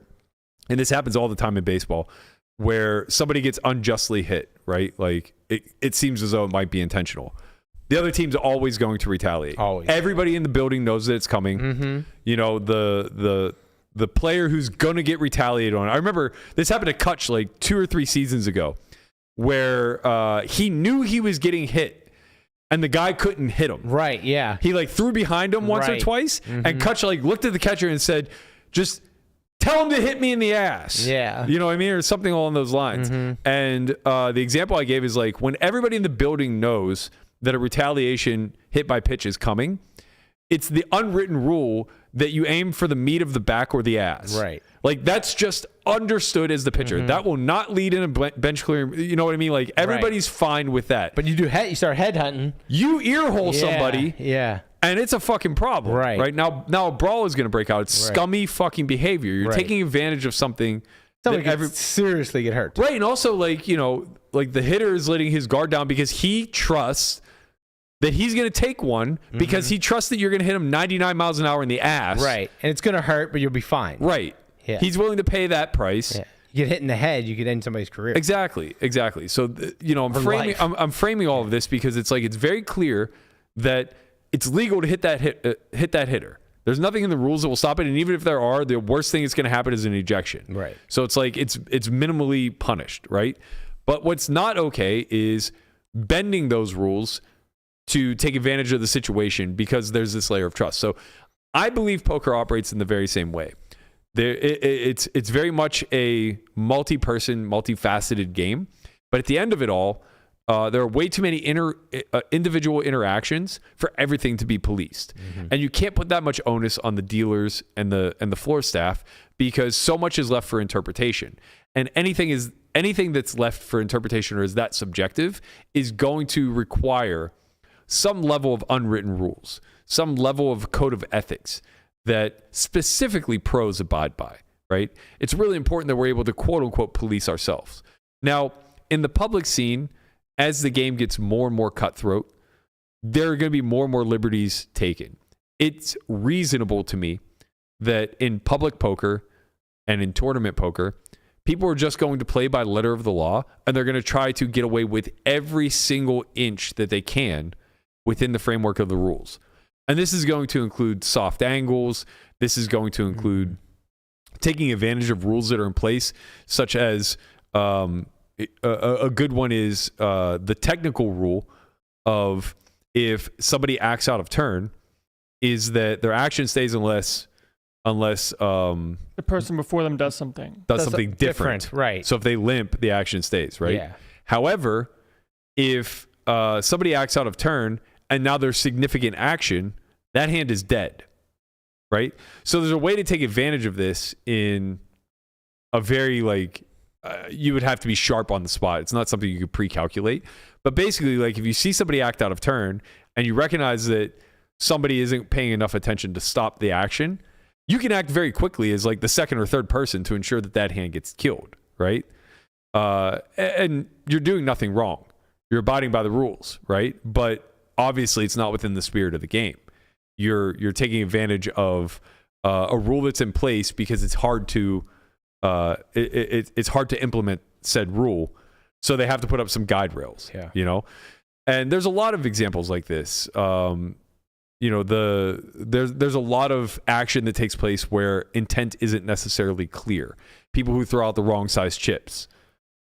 and this happens all the time in baseball, where somebody gets unjustly hit, right? Like it seems as though it might be intentional. The other team's always going to retaliate. Always. Everybody in the building knows that it's coming. You know, the player who's going to get retaliated on. I remember this happened to Kutch like 2 or 3 seasons ago where he knew he was getting hit and the guy couldn't hit him. Right, yeah. He like threw behind him once or twice and Kutch like looked at the catcher and said, just tell him to hit me in the ass. Yeah. You know what I mean? Or something along those lines. And the example I gave is like when everybody in the building knows that a retaliation hit by pitch is coming, it's the unwritten rule that you aim for the meat of the back or the ass. Right. Like that's just understood as the pitcher. That will not lead in a bench clearing. You know what I mean? Like everybody's fine with that. But you start headhunting. You earhole somebody. Yeah. And it's a fucking problem. Right. Now a brawl is going to break out. It's scummy fucking behavior. You're taking advantage of something. Somebody could seriously get hurt. Right. And also like, you know, like the hitter is letting his guard down because he trusts that he's going to take one because he trusts that you're going to hit him 99 miles an hour in the ass. Right. And it's going to hurt, but you'll be fine. Right. Yeah. He's willing to pay that price. Yeah. You get hit in the head, you could end somebody's career. Exactly. So, you know, I'm framing all of this because it's like it's very clear that it's legal to hit that hitter. There's nothing in the rules that will stop it. And even if there are, the worst thing that's going to happen is an ejection. Right. So it's like it's minimally punished, right? But what's not okay is bending those rules to take advantage of the situation because there's this layer of trust. So I believe poker operates in the very same way. It's very much a multi-person, multifaceted game. But at the end of it all, there are way too many individual interactions for everything to be policed. And you can't put that much onus on the dealers and the floor staff because so much is left for interpretation. And anything that's left for interpretation or is that subjective is going to require some level of unwritten rules, some level of code of ethics that specifically pros abide by, right? It's really important that we're able to quote unquote police ourselves. Now, in the public scene, as the game gets more and more cutthroat, there are going to be more and more liberties taken. It's reasonable to me that in public poker and in tournament poker, people are just going to play by the letter of the law, and they're going to try to get away with every single inch that they can within the framework of the rules. And this is going to include soft angles. This is going to include taking advantage of rules that are in place, such as a good one is the technical rule of if somebody acts out of turn, is that their action stays unless the person before them does something different. Right. So if they limp, the action stays, right? Yeah. However, if somebody acts out of turn and now there's significant action, that hand is dead, right? So there's a way to take advantage of this in a very you would have to be sharp on the spot. It's not something you could pre-calculate. But basically, if you see somebody act out of turn and you recognize that somebody isn't paying enough attention to stop the action, you can act very quickly as the second or third person to ensure that hand gets killed, right? And you're doing nothing wrong. You're abiding by the rules, right? But obviously, it's not within the spirit of the game. You're taking advantage of a rule that's in place because it's hard to it's hard to implement said rule, so they have to put up some guide rails. And there's a lot of examples like this. There's a lot of action that takes place where intent isn't necessarily clear. People who throw out the wrong size chips.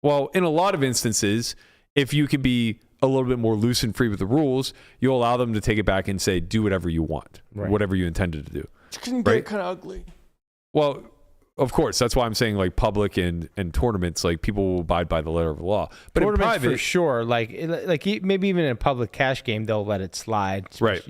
Well, in a lot of instances, if you can be a little bit more loose and free with the rules, you allow them to take it back and say, do whatever you want, whatever you intended to do. It can get kind of ugly. Well, of course, that's why I'm saying public and tournaments, people will abide by the letter of the law. But in private, for sure, maybe even in a public cash game, they'll let it slide. Right.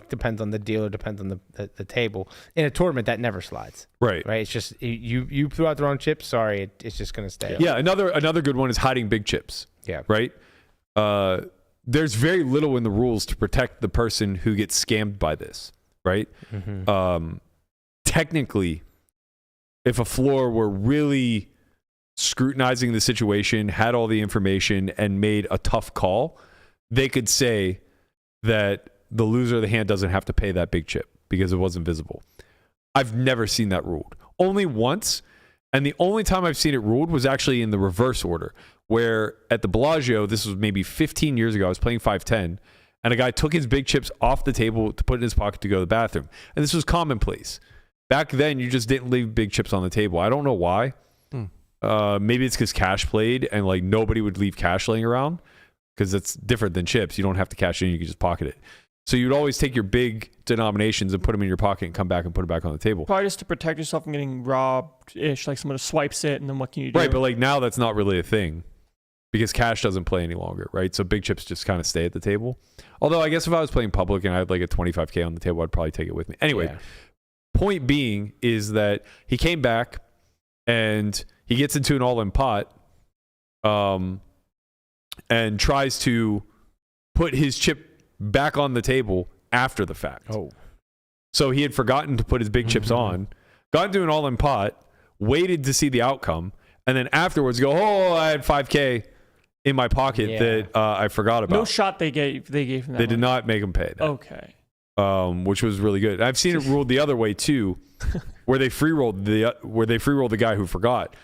Depends on the dealer, depends on the table. In a tournament, that never slides. Right. Right. It's just you threw out the wrong chips. Sorry, it's just going to stay. Yeah. Another good one is hiding big chips. Yeah. Right. There's very little in the rules to protect the person who gets scammed by this. Right. Technically, if a floor were really scrutinizing the situation, had all the information, and made a tough call, they could say that the loser of the hand doesn't have to pay that big chip because it wasn't visible. I've never seen that ruled. Only once, and the only time I've seen it ruled was actually in the reverse order, where at the Bellagio, this was maybe 15 years ago, I was playing 510, and a guy took his big chips off the table to put in his pocket to go to the bathroom. And this was commonplace. Back then, you just didn't leave big chips on the table. I don't know why. Maybe it's because cash played and nobody would leave cash laying around because it's different than chips. You don't have to cash in. You can just pocket it. So you'd always take your big denominations and put them in your pocket and come back and put it back on the table. Probably just to protect yourself from getting robbed-ish, someone swipes it and then what can you do? Right, but now that's not really a thing because cash doesn't play any longer, right? So big chips just kind of stay at the table. Although I guess if I was playing public and I had a 25K on the table, I'd probably take it with me. Anyway. Yeah. Point being is that he came back and he gets into an all-in pot and tries to put his chip back on the table after the fact. So he had forgotten to put his big chips on, got into an all-in pot, waited to see the outcome, and then afterwards go, I had 5K in my pocket that I forgot about. No shot they gave him that. They did not make him pay that. Okay. Which was really good. I've seen it ruled the other way too, where they free rolled the guy who forgot.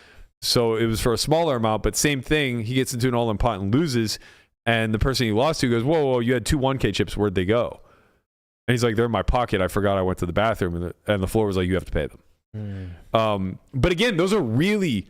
So it was for a smaller amount, but same thing. He gets into an all-in pot and loses, and the person he lost to goes, "Whoa, you had two 1K chips. Where'd they go?" And he's like, they're in my pocket. I forgot I went to the bathroom. And the floor was like, you have to pay them. But again, those are really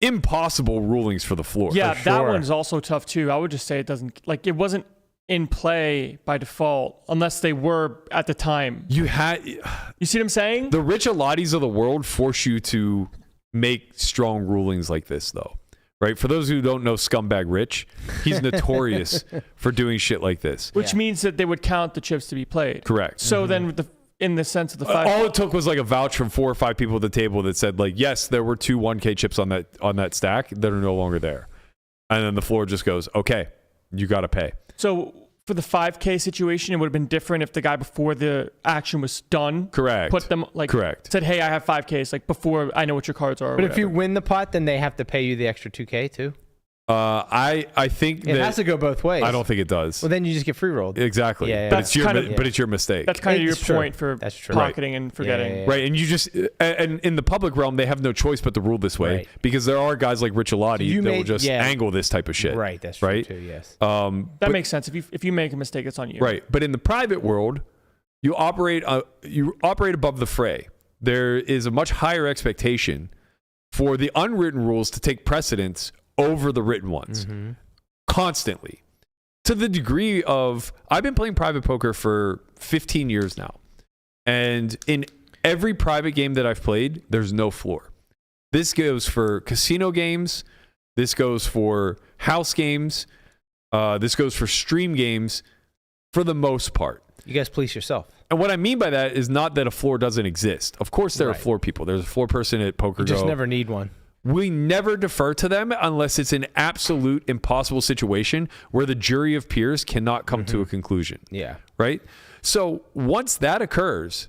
impossible rulings for the floor. Yeah, For that sure. one's also tough too. I would just say it wasn't in play by default unless they were at the time. You see what I'm saying? The Rich Alatis of the world force you to make strong rulings like this, though. Right? For those who don't know Scumbag Rich, he's notorious for doing shit like this. Which means that they would count the chips to be played. Correct. So then in the sense of the 5 all it took was like a vouch from 4 or 5 people at the table that said, like, yes, there were 2 1K chips on that stack that are no longer there. And then the floor just goes, okay, you got to pay. So for the 5K situation, it would have been different if the guy before the action was done. Correct. Put them Correct. Said, hey, I have 5Ks like before I know what your cards are. But if you win the pot, then they have to pay you the extra 2K too. I think It has to go both ways. I don't think it does. Well, then you just get free rolled. Exactly. Yeah, yeah. But That's it's your mistake. That's kind of your It's true. point for That's true. pocketing and forgetting. Yeah. Right, and you just and in the public realm, they have no choice but to rule this way Right. because there are guys like Rich Alati You that will made- just yeah. angle this type of shit. Right, that's true right? too, yes. That makes sense. If you make a mistake, it's on you. Right, but in the private world, you operate above the fray. There is a much higher expectation for the unwritten rules to take precedence over the written ones constantly. To the degree of, I've been playing private poker for 15 years now. And in every private game that I've played, there's no floor. This goes for casino games. This goes for house games. This goes for stream games for the most part. You guys police yourself. And what I mean by that is not that a floor doesn't exist. Of course there are Right. floor people. There's a floor person at PokerGo. You just never need one. We never defer to them unless it's an absolute impossible situation where the jury of peers cannot come to a conclusion. Yeah. Right? So once that occurs,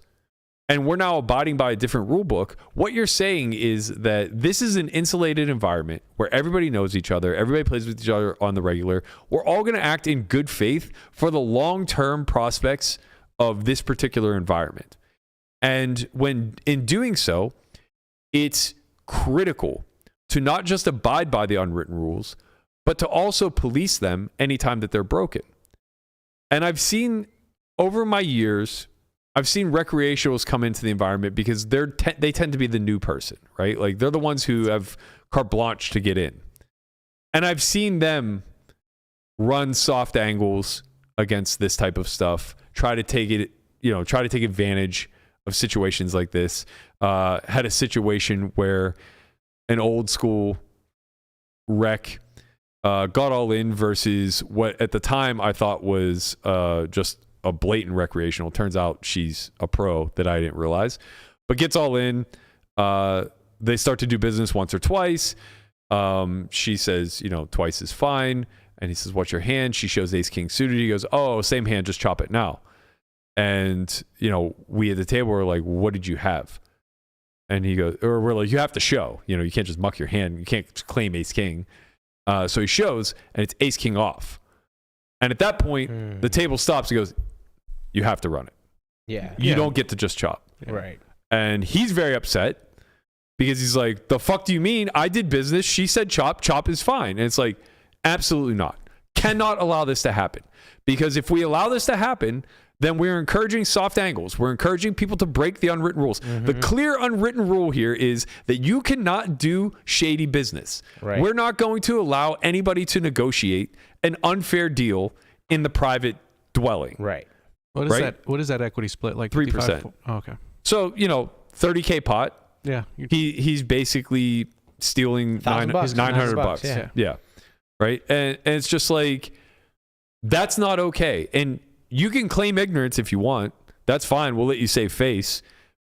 and we're now abiding by a different rule book, what you're saying is that this is an insulated environment where everybody knows each other, everybody plays with each other on the regular. We're all going to act in good faith for the long-term prospects of this particular environment. And when in doing so, it's critical to not just abide by the unwritten rules, but to also police them anytime that they're broken. And I've seen over my years, I've seen recreationals come into the environment because they tend to be the new person, right? Like they're the ones who have carte blanche to get in. And I've seen them run soft angles against this type of stuff, try to take advantage of situations like this. Had a situation where an old school rec got all in versus what at the time I thought was just a blatant recreational. Turns out she's a pro that I didn't realize, but gets all in. They start to do business once or twice. She says, twice is fine. And he says, what's your hand? She shows ace king suited. He goes, oh, same hand, just chop it now. And, we at the table were like, what did you have? And he goes, or we're like, you have to show, you can't just muck your hand. You can't claim ace king. So he shows and it's ace king off. And at that point, the table stops. He goes, you have to run it. Yeah. You don't get to just chop. Right. And he's very upset because he's like, the fuck do you mean? I did business. She said chop. Chop is fine. And it's like, absolutely not. Cannot allow this to happen. Because if we allow this to happen, then we're encouraging soft angles. We're encouraging people to break the unwritten rules. The clear unwritten rule here is that you cannot do shady business. Right. We're not going to allow anybody to negotiate an unfair deal in the private dwelling. Right. What is Right? that? What is that equity split like? 3%. 55? Oh, okay. So, $30K pot. Yeah. He's basically stealing $1,000, $900. Yeah. Right. And it's just like, that's not okay. And you can claim ignorance if you want. That's fine. We'll let you save face.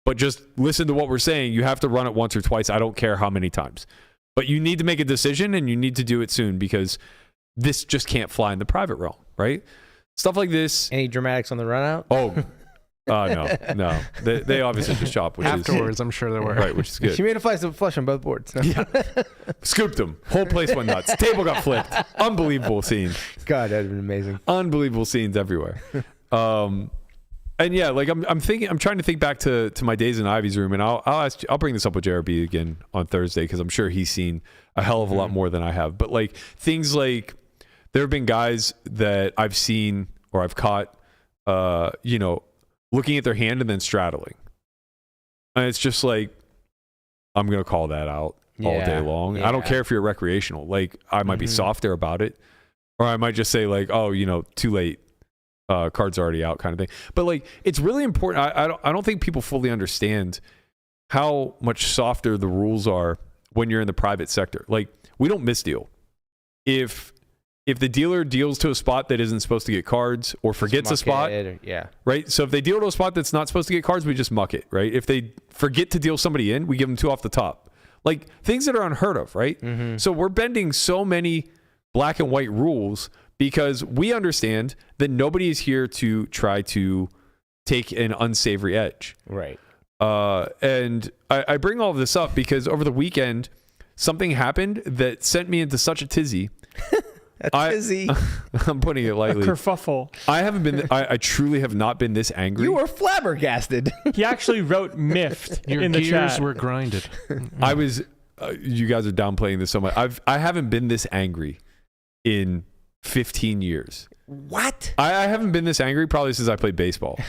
But just listen to what we're saying. You have to run it once or twice. I don't care how many times. But you need to make a decision and you need to do it soon because this just can't fly in the private realm, right? Stuff like this. Any dramatics on the run out? Oh, no. They obviously just chop, which Afterwards, I'm sure there were. right, which is good. She made a flush on both boards. Yeah. Scooped him. Whole place went nuts. Table got flipped. Unbelievable scene. God, that'd been amazing. Unbelievable scenes everywhere. And yeah, like I'm trying to think back to my days in Ivy's room, and I'll bring this up with JRB again on Thursday because I'm sure he's seen a hell of a lot more than I have. But like things like there have been guys that I've seen or I've caught looking at their hand and then straddling. And it's just like, I'm going to call that out all day long. I don't care if you're recreational. Like, I might be softer about it, or I might just say like, oh, too late. Card's already out kind of thing. But like, it's really important. I don't think people fully understand how much softer the rules are when you're in the private sector. Like, we don't misdeal. If the dealer deals to a spot that isn't supposed to get cards or forgets a spot, right? So if they deal to a spot that's not supposed to get cards, we just muck it, right? If they forget to deal somebody in, we give them 2 off the top. Like, things that are unheard of, right? So we're bending so many black and white rules because we understand that nobody is here to try to take an unsavory edge. Right. And I bring all of this up because over the weekend, something happened that sent me into such a tizzy. Tizzy. I'm putting it lightly. A kerfuffle. I truly have not been this angry. You were flabbergasted. He actually wrote miffed Your in the gears chat. were grinded. I was. You guys are downplaying this so much. I haven't been this angry in 15 years. What? I haven't been this angry probably since I played baseball.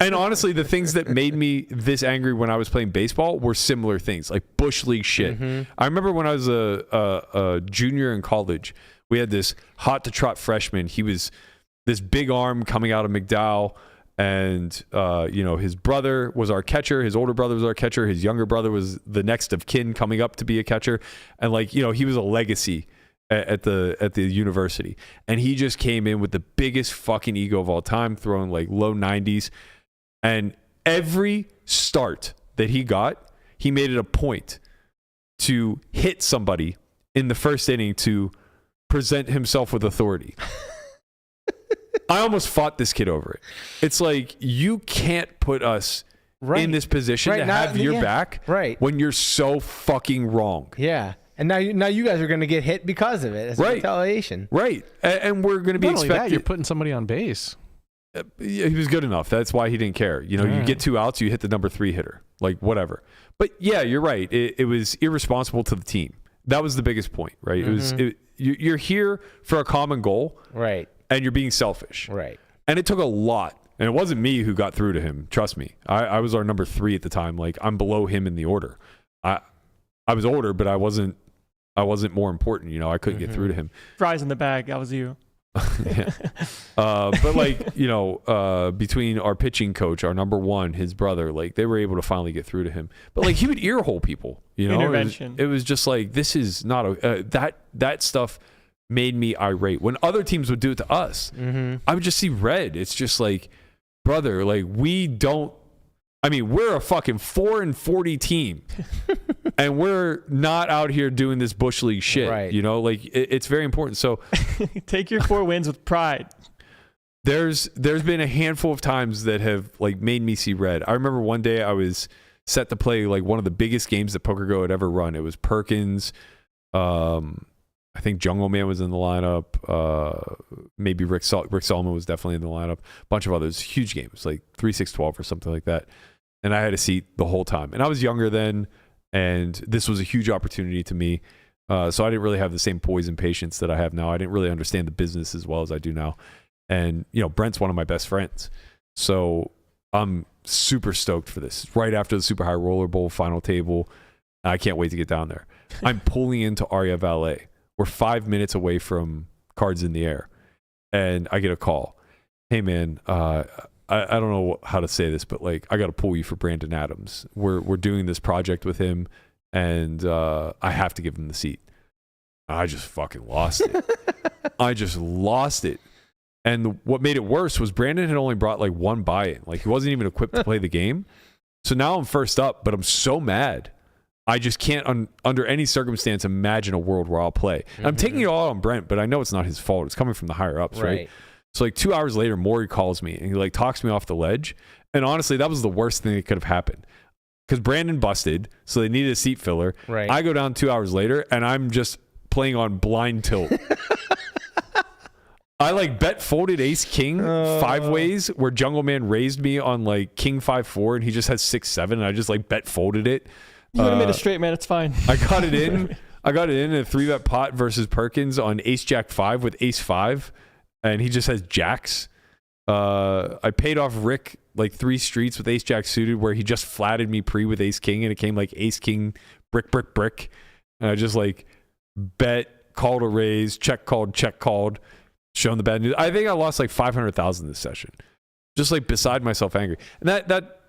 And honestly, the things that made me this angry when I was playing baseball were similar things, like Bush League shit. I remember when I was a junior in college, we had this hot to trot freshman. He was this big arm coming out of McDowell, and his brother was our catcher. His older brother was our catcher. His younger brother was the next of kin coming up to be a catcher. And he was a legacy at the university, and he just came in with the biggest fucking ego of all time, throwing like low 90s, and every start that he got, he made it a point to hit somebody in the first inning to present himself with authority. I almost fought this kid over it. It's like, you can't put us in this position to have your back when you're so fucking wrong. Yeah. And now you guys are going to get hit because of it. It's retaliation. Right. And we're going to be Not only expected. that, you're putting somebody on base. He was good enough. That's why he didn't care. You get 2 outs, you hit the number 3 hitter. Like, whatever. But yeah, you're right. It was irresponsible to the team. That was the biggest point, right? You're here for a common goal. Right. And you're being selfish. Right. And it took a lot. And it wasn't me who got through to him. Trust me. I was our number 3 at the time. Like, I'm below him in the order. I was older, but I wasn't more important. I couldn't get through to him. Fries in the bag. That was you. Yeah. But like, between our pitching coach, our number 1, his brother, like, they were able to finally get through to him. But like, he would earhole people, Intervention. It was just like, this is not that stuff made me irate. When other teams would do it to us, I would just see red. It's just like, brother, like, we're a fucking 4-40 team, and we're not out here doing this Bush League shit. Right. Like, it's very important. So take your 4 wins with pride. There's been a handful of times that have like made me see red. I remember one day I was set to play like one of the biggest games that PokerGo had ever run. It was Perkins. I think Jungle Man was in the lineup. Maybe Rick Solomon was definitely in the lineup. A bunch of others. Huge games, like 3-6-12 or something like that. And I had a seat the whole time. And I was younger then, and this was a huge opportunity to me. So I didn't really have the same poise and patience that I have now. I didn't really understand the business as well as I do now. And, Brent's one of my best friends. So I'm super stoked for this. Right after the Super High Roller Bowl final table, I can't wait to get down there. I'm pulling into Aria Valet. We're 5 minutes away from Cards in the Air. And I get a call. Hey, man, I don't know how to say this, but like, I got to pull you for Brandon Adams. We're doing this project with him, and I have to give him the seat. I just fucking lost it. And what made it worse was Brandon had only brought like 1 buy-in. Like, he wasn't even equipped to play the game. So now I'm first up, but I'm so mad. I just can't, under any circumstance, imagine a world where I'll play. And I'm taking it all on Brent, but I know it's not his fault. It's coming from the higher ups, right? So like 2 hours later, Maury calls me and he like talks me off the ledge. And honestly, that was the worst thing that could have happened, because Brandon busted, so they needed a seat filler. Right. I go down 2 hours later and I'm just playing on blind tilt. I like bet folded ace king 5 ways, where Jungle Man raised me on like king 5-4 and he just has 6-7, and I just like bet folded it. You would have made a straight, man. It's fine. I got it in a 3-bet pot versus Perkins on ace jack 5 with ace 5, and he just has jacks. I paid off Rick like 3 streets with ace jack suited where he just flatted me pre with ace king and it came like ace king brick. And I just like bet, called a raise, check called, shown the bad news. I think I lost like 500,000 this session. Just like beside myself angry. And that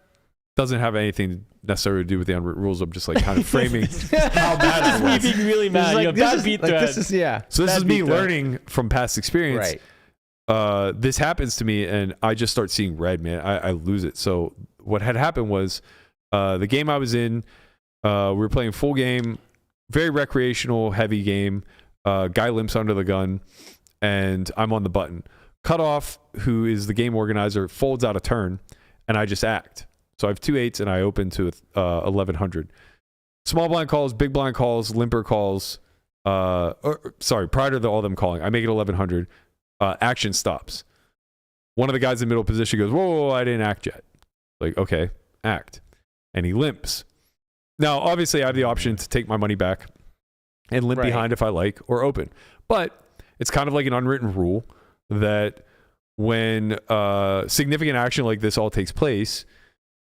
doesn't have anything necessarily to do with the unwritten rules. I'm just like kind of framing how bad I was. Me being really mad. Like, You have bad beat thread. So this is bad me beat thread. learning from past experience. Right. This happens to me and I just start seeing red, man. I lose it. So what had happened was the game I was in, we were playing full game, very recreational, heavy game. Guy limps under the gun and I'm on the button. Cutoff, who is the game organizer, folds out a turn and I just act. So I have 2 8s and I open to 1100. Small blind calls, big blind calls, limper calls. Prior to all them calling, I make it 1100. Action stops. One of the guys in middle position goes, whoa, I didn't act yet. Like, okay, act. And he limps. Now, obviously, I have the option to take my money back and limp behind if I like, or open. But it's kind of like an unwritten rule that when significant action like this all takes place,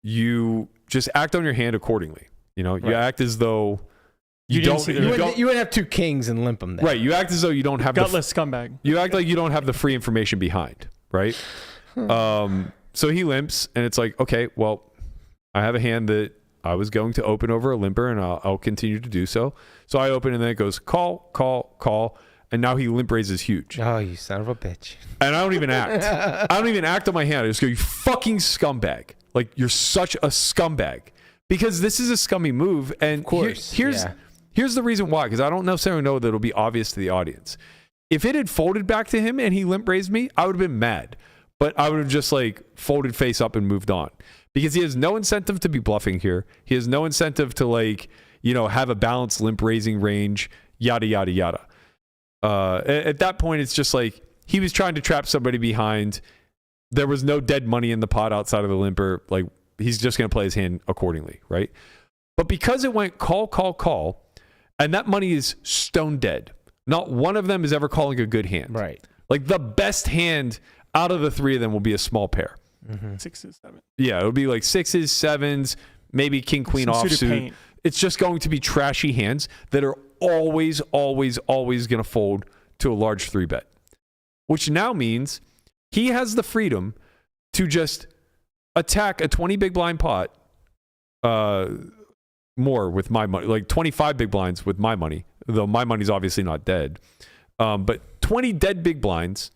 you just act on your hand accordingly. You know, you act as though you wouldn't have 2 kings and limp them there. Right. You act as though you don't have gutless scumbag. You act like you don't have the free information behind, right? So he limps, and it's like, okay, well, I have a hand that I was going to open over a limper, and I'll continue to do so. So I open, and then it goes call, and now he limp raises huge. Oh, you son of a bitch! And I don't even act. I don't even act on my hand. I just go, you fucking scumbag! Like you're such a scumbag because this is a scummy move. And of course, here's the reason why, because I don't necessarily know that it'll be obvious to the audience. If it had folded back to him and he limp raised me, I would have been mad. But I would have just like folded face up and moved on. Because he has no incentive to be bluffing here. He has no incentive to like, you know, have a balanced limp raising range, yada, yada, yada. At that point, it's just like he was trying to trap somebody behind. There was no dead money in the pot outside of the limper. Like he's just going to play his hand accordingly, right? But because it went call, and that money is stone dead. Not one of them is ever calling a good hand. Right. Like the best hand out of the 3 of them will be a small pair. 6s, 7s. Yeah, it'll be like 6s, 7s, maybe king, queen offsuit. It's just going to be trashy hands that are always going to fold to a large 3-bet. Which now means he has the freedom to just attack a 20 big blind pot more with my money, like 25 big blinds with my money, though my money's obviously not dead. But 20 dead big blinds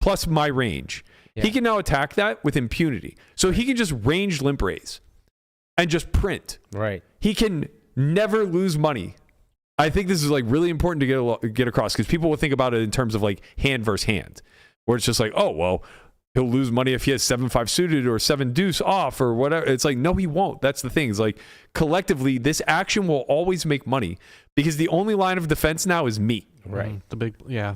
plus my range. Yeah. He can now attack that with impunity. So he can just range limp raise and just print. Right. He can never lose money. I think this is like really important to get across because people will think about it in terms of like hand versus hand, where it's just like, oh, well, he'll lose money if he has 7-5 suited or 7 deuce off or whatever. It's like, no, he won't. That's the thing. It's like collectively, this action will always make money because the only line of defense now is me. Right. The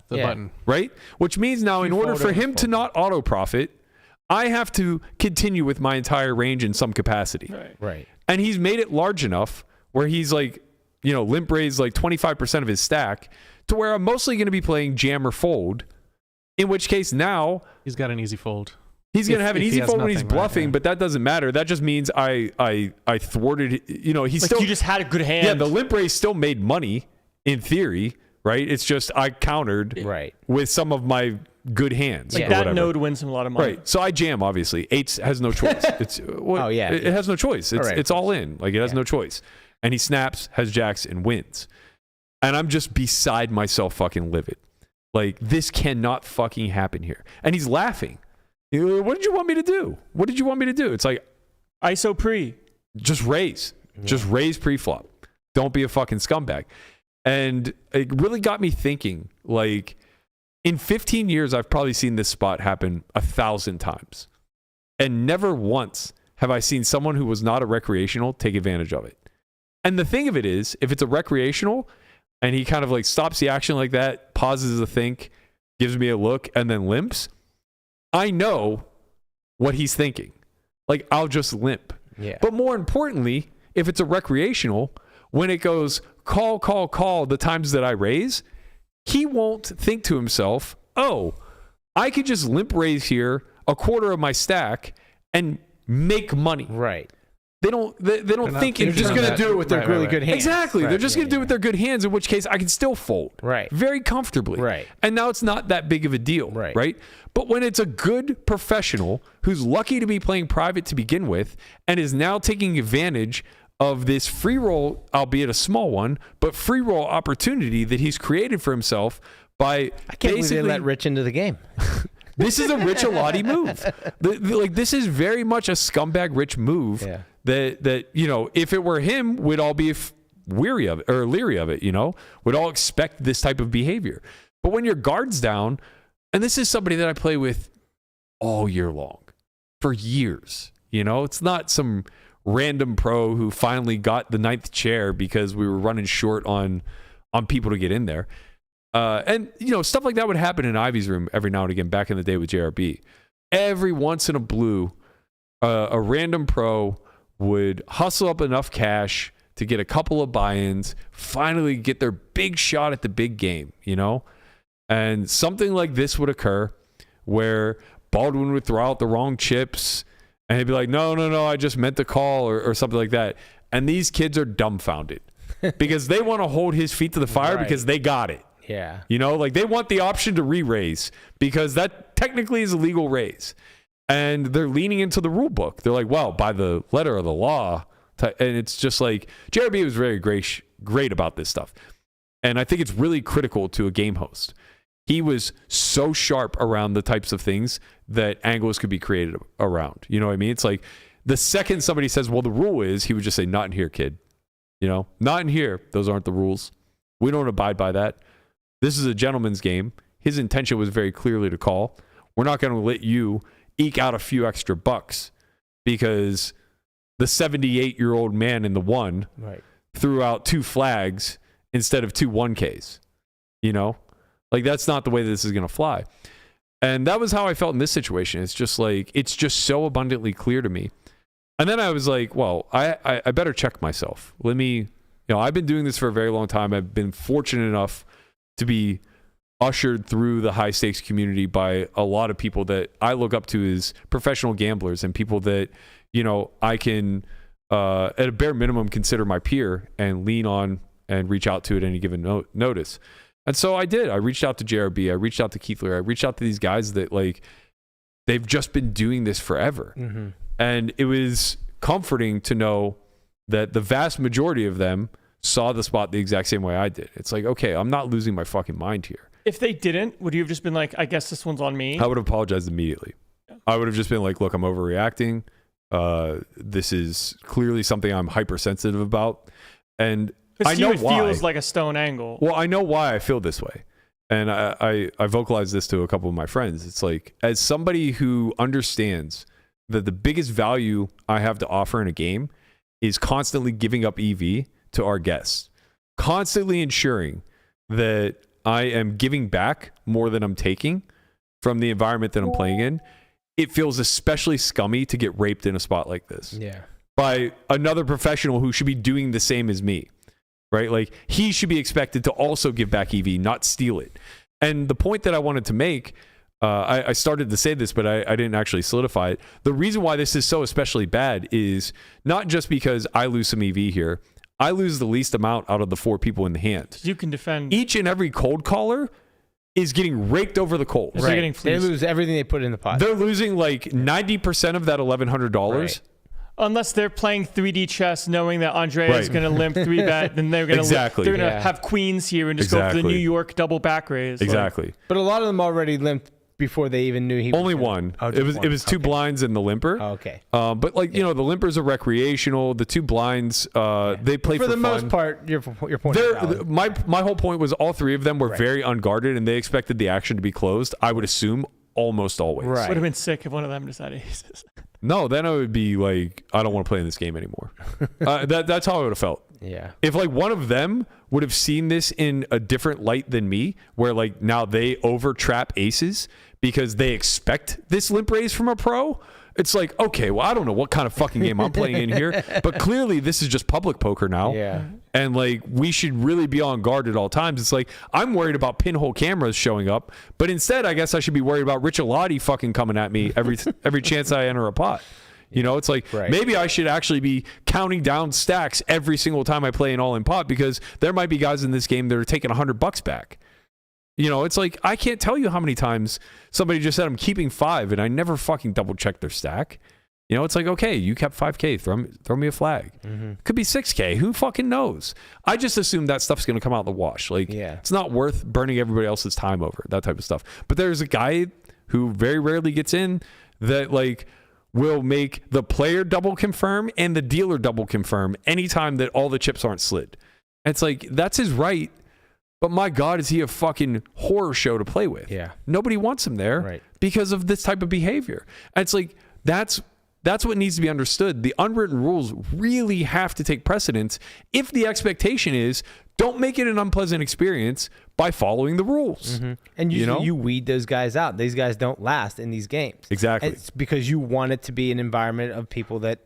button. Right? Which means now in order for him to not auto profit, I have to continue with my entire range in some capacity. Right. And he's made it large enough where he's like, you know, limp raise like 25% of his stack to where I'm mostly going to be playing jam or fold, in which case now he's got an easy fold. He's going to have an easy fold when he's bluffing, right, yeah. But that doesn't matter. That just means I thwarted, you know, he's like still. You just had a good hand. Yeah, the limp raise still made money in theory, right? It's just I countered with some of my good hands. Like that node wins him a lot of money. Right. So I jam, obviously. 8s has no choice. It's it has no choice. It's all in. Like it has no choice. And he snaps, has jacks, and wins. And I'm just beside myself fucking livid. Like, this cannot fucking happen here. And he's laughing. What did you want me to do? What did you want me to do? It's like, ISO pre. Just raise. Yeah. Just raise pre-flop. Don't be a fucking scumbag. And it really got me thinking, like, in 15 years, I've probably seen this spot happen 1,000 times. And never once have I seen someone who was not a recreational take advantage of it. And the thing of it is, if it's a recreational and he kind of like stops the action like that, pauses to think, gives me a look, and then limps, I know what he's thinking. Like, I'll just limp. Yeah. But more importantly, if it's a recreational, when it goes call, the times that I raise, he won't think to himself, oh, I could just limp raise here. a quarter of my stack and make money. Right. They don't think They're just going to do it with their really good hands. Exactly. Right. They're just going to do it with their good hands, in which case I can still fold. Right. Very comfortably. Right. And now it's not that big of a deal. Right. But when it's a good professional who's lucky to be playing private to begin with and is now taking advantage of this free roll, albeit a small one, but free roll opportunity that he's created for himself by I can't believe they let Rich into the game. This is a Rich Alati move. This is very much a scumbag Rich move. Yeah. That if it were him, we'd all be weary of it or leery of it. We'd all expect this type of behavior. But when your guard's down, and this is somebody that I play with all year long, for years. It's not some random pro who finally got the 9th chair because we were running short on people to get in there. And stuff like that would happen in Ivy's room every now and again back in the day with JRB. Every once in a blue, a random pro would hustle up enough cash to get a couple of buy-ins, finally get their big shot at the big game, And something like this would occur where Baldwin would throw out the wrong chips and he'd be like, no, I just meant to call or something like that. And these kids are dumbfounded because they want to hold his feet to the fire because they got it. Yeah. They want the option to re-raise because that technically is a legal raise. And they're leaning into the rule book. They're like, well, by the letter of the law. And it's just like, JRB was very great about this stuff. And I think it's really critical to a game host. He was so sharp around the types of things that angles could be created around. You know what I mean? It's like the second somebody says, well, the rule is, he would just say, not in here, kid. Not in here. Those aren't the rules. We don't abide by that. This is a gentleman's game. His intention was very clearly to call. We're not going to let you eke out a few extra bucks because the 78-year-old man in the one threw out 2 flags instead of 2 1Ks. That's not the way this is going to fly. And that was how I felt in this situation. It's just like, it's just so abundantly clear to me. And then I was like, well, I better check myself. Let me, I've been doing this for a very long time. I've been fortunate enough to be ushered through the high stakes community by a lot of people that I look up to as professional gamblers and people that, I can, at a bare minimum, consider my peer and lean on and reach out to at any given notice. And so I did. I reached out to JRB. I reached out to Keithler. I reached out to these guys that they've just been doing this forever. Mm-hmm. And it was comforting to know that the vast majority of them saw the spot the exact same way I did. It's like, okay, I'm not losing my fucking mind here. If they didn't, would you have just been like, I guess this one's on me? I would have apologized immediately. Yeah. I would have just been like, look, I'm overreacting. This is clearly something I'm hypersensitive about. And I know why. It feels like a stone angle. Well, I know why I feel this way. And I vocalized this to a couple of my friends. It's like, as somebody who understands that the biggest value I have to offer in a game is constantly giving up EV to our guests, constantly ensuring that I am giving back more than I'm taking from the environment that I'm playing in, it feels especially scummy to get raped in a spot like this. Yeah. By another professional who should be doing the same as me, right? Like, he should be expected to also give back EV, not steal it. And the point that I wanted to make, I started to say this, but I didn't actually solidify it. The reason why this is so especially bad is not just because I lose some EV here. I lose the least amount out of the 4 people in the hand. You can defend. Each and every cold caller is getting raked over the coals. Right. They lose everything they put in the pot. They're losing like 90% of that $1,100. Right. Unless they're playing 3D chess, knowing that Andrea is going to limp 3-bet, then they're going to they're going to have queens here and just go for the New York double back raise. Exactly. But a lot of them already limped before they even knew he was only one. Oh, it was 2 blinds and the limper. Oh, okay. But like, the limpers are recreational. The 2 blinds, they play for the fun. most part. Your point is valid. My whole point was all 3 of them were very unguarded and they expected the action to be closed. I would assume almost always. Right. Would have been sick if one of them decided aces. No, then I would be like, I don't want to play in this game anymore. That's how I would have felt. Yeah. If like one of them would have seen this in a different light than me, where like now they over trap aces because they expect this limp raise from a pro It's like, okay, well, I don't know what kind of fucking game I'm playing in here, but clearly this is just public poker now. Yeah. And like, we should really be on guard at all times. It's like, I'm worried about pinhole cameras showing up, but instead, I guess I should be worried about Rich Alati fucking coming at me every chance I enter a pot. You know, it's like, maybe I should actually be counting down stacks every single time I play an all-in pot, because there might be guys in this game that are taking $100 back. You know, it's like, I can't tell you how many times somebody just said I'm keeping 5 and I never fucking double check their stack. You know, it's like, okay, you kept 5K, throw me a flag. Could be 6K, who fucking knows? I just assume that stuff's going to come out the wash. Like, it's not worth burning everybody else's time over, that type of stuff. But there's a guy who very rarely gets in that, like, will make the player double confirm and the dealer double confirm anytime that all the chips aren't slid. And it's like, that's his right. But my God, is he a fucking horror show to play with? Yeah. Nobody wants him there because of this type of behavior. And it's like, that's what needs to be understood. The unwritten rules really have to take precedence if the expectation is, don't make it an unpleasant experience by following the rules. And you weed those guys out. These guys don't last in these games. Exactly. It's because you want it to be an environment of people that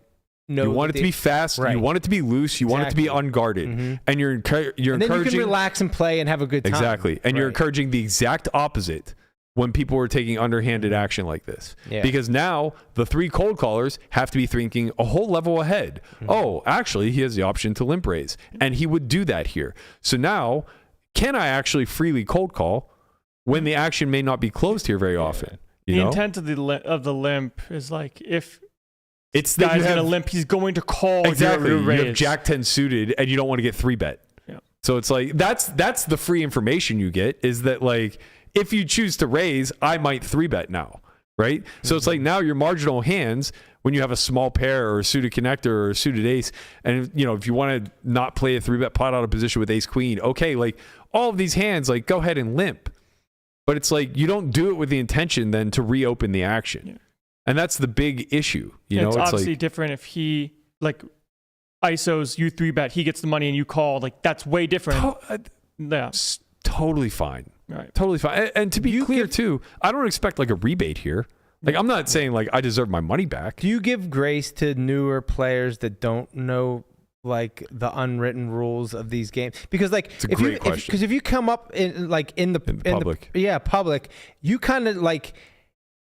know. You want it to be fast. You want it to be loose. You want it to be unguarded. And you're and then encouraging. you can relax and play and have a good time. Exactly. And you're encouraging the exact opposite when people are taking underhanded action like this. Because now the 3 cold callers have to be thinking a whole level ahead. Oh, actually, he has the option to limp raise. And he would do that here. So now, can I actually freely cold call when the action may not be closed here very often? The intent of the limp is like, if it's the guy's going to limp, he's going to call exactly. your raise. You have Jack 10 suited and you don't want to get 3-bet. So it's like, that's the free information you get, is that, like, if you choose to raise, I might 3-bet now, right? So it's like, now your marginal hands, when you have a small pair or a suited connector or a suited ace, and, you know, if you want to not play a 3-bet pot out of position with ace queen, okay, like, all of these hands, like, go ahead and limp. But it's like, you don't do it with the intention then to reopen the action. And that's the big issue. You know, it's obviously like, different if he, like, ISOs, you 3-bet, he gets the money and you call. Like, that's way different. Totally fine. Right. Totally fine. And to be clear, too, I don't expect, like, a rebate here. Like, I'm not saying, like, I deserve my money back. Do you give grace to newer players that don't know, like, the unwritten rules of these games? Because, like, it's a great question. Because if you come up in, like, in public, public, you kind of, like,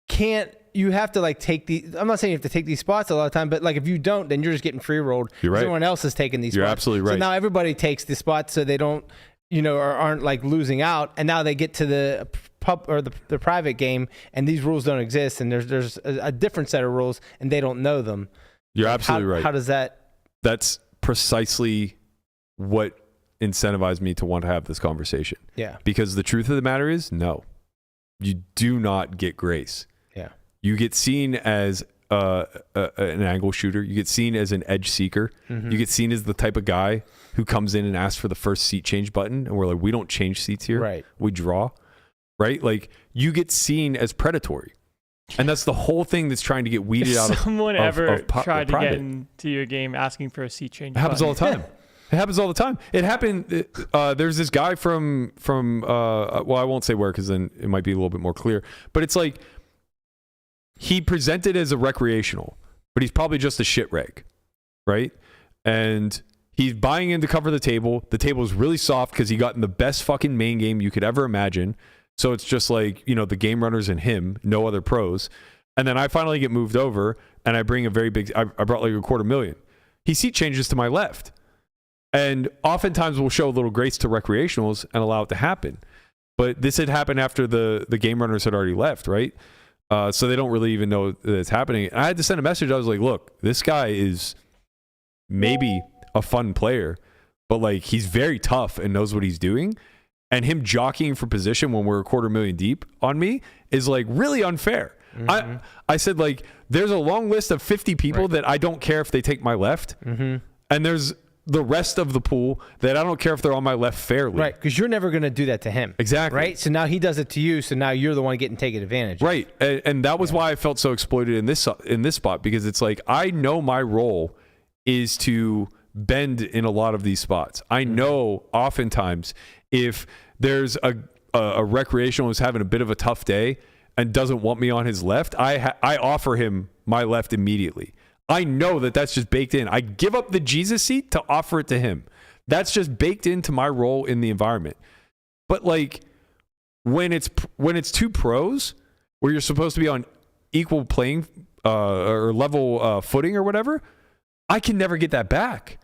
can't. You have to, like, take I'm not saying you have to take these spots a lot of time, but, like, if you don't, then you're just getting free rolled. You're right. Everyone else is taking these spots. You're absolutely right. So now everybody takes the spots so they don't, you know, or aren't, like, losing out. And now they get to the pub or the private game, and these rules don't exist, and there's a different set of rules, and they don't know them. You're absolutely right. How does that? That's precisely what incentivized me to want to have this conversation. Yeah. Because the truth of the matter is, no, you do not get grace. Yeah. You get seen as an angle shooter. You get seen as an edge seeker. You get seen as the type of guy who comes in and asks for the first seat change button. And we're like, we don't change seats here. Right. We draw. Right. Like, you get seen as predatory. And that's the whole thing that's trying to get weeded out of someone ever tried to get into your game asking for a seat change. It happens all the time. It happens all the time. It happened. There's this guy from well, I won't say where, because then it might be a little bit more clear. But it's like, he presented as a recreational, but he's probably just a shit reg, right? And he's buying in to cover the table. The table is really soft because he got in the best fucking main game you could ever imagine. So it's just like, you know, the game runners and him, no other pros. And then I finally get moved over, and I bring a very big, I brought like $250,000. He seat changes to my left. And oftentimes we'll show a little grace to recreationals and allow it to happen. But this had happened after the game runners had already left, right? So they don't really even know that it's happening. And I had to send a message. I was like, look, this guy is maybe a fun player, but, like, he's very tough and knows what he's doing. And him jockeying for position when we're $250,000 deep on me is, like, really unfair. I said, like, there's a long list of 50 people that I don't care if they take my left. And there's the rest of the pool that I don't care if they're on my left fairly. Right, because you're never going to do that to him. Exactly. Right? So now he does it to you, so now you're the one getting taken advantage of. Right. And that was why I felt so exploited in this spot, because it's like, I know my role is to bend in a lot of these spots. I know oftentimes if there's a recreational who's having a bit of a tough day, and doesn't want me on his left, I offer him my left immediately. I know that that's just baked in. I give up the Jesus seat to offer it to him. That's just baked into my role in the environment. But like when it's two pros where you're supposed to be on equal playing or level footing or whatever, I can never get that back.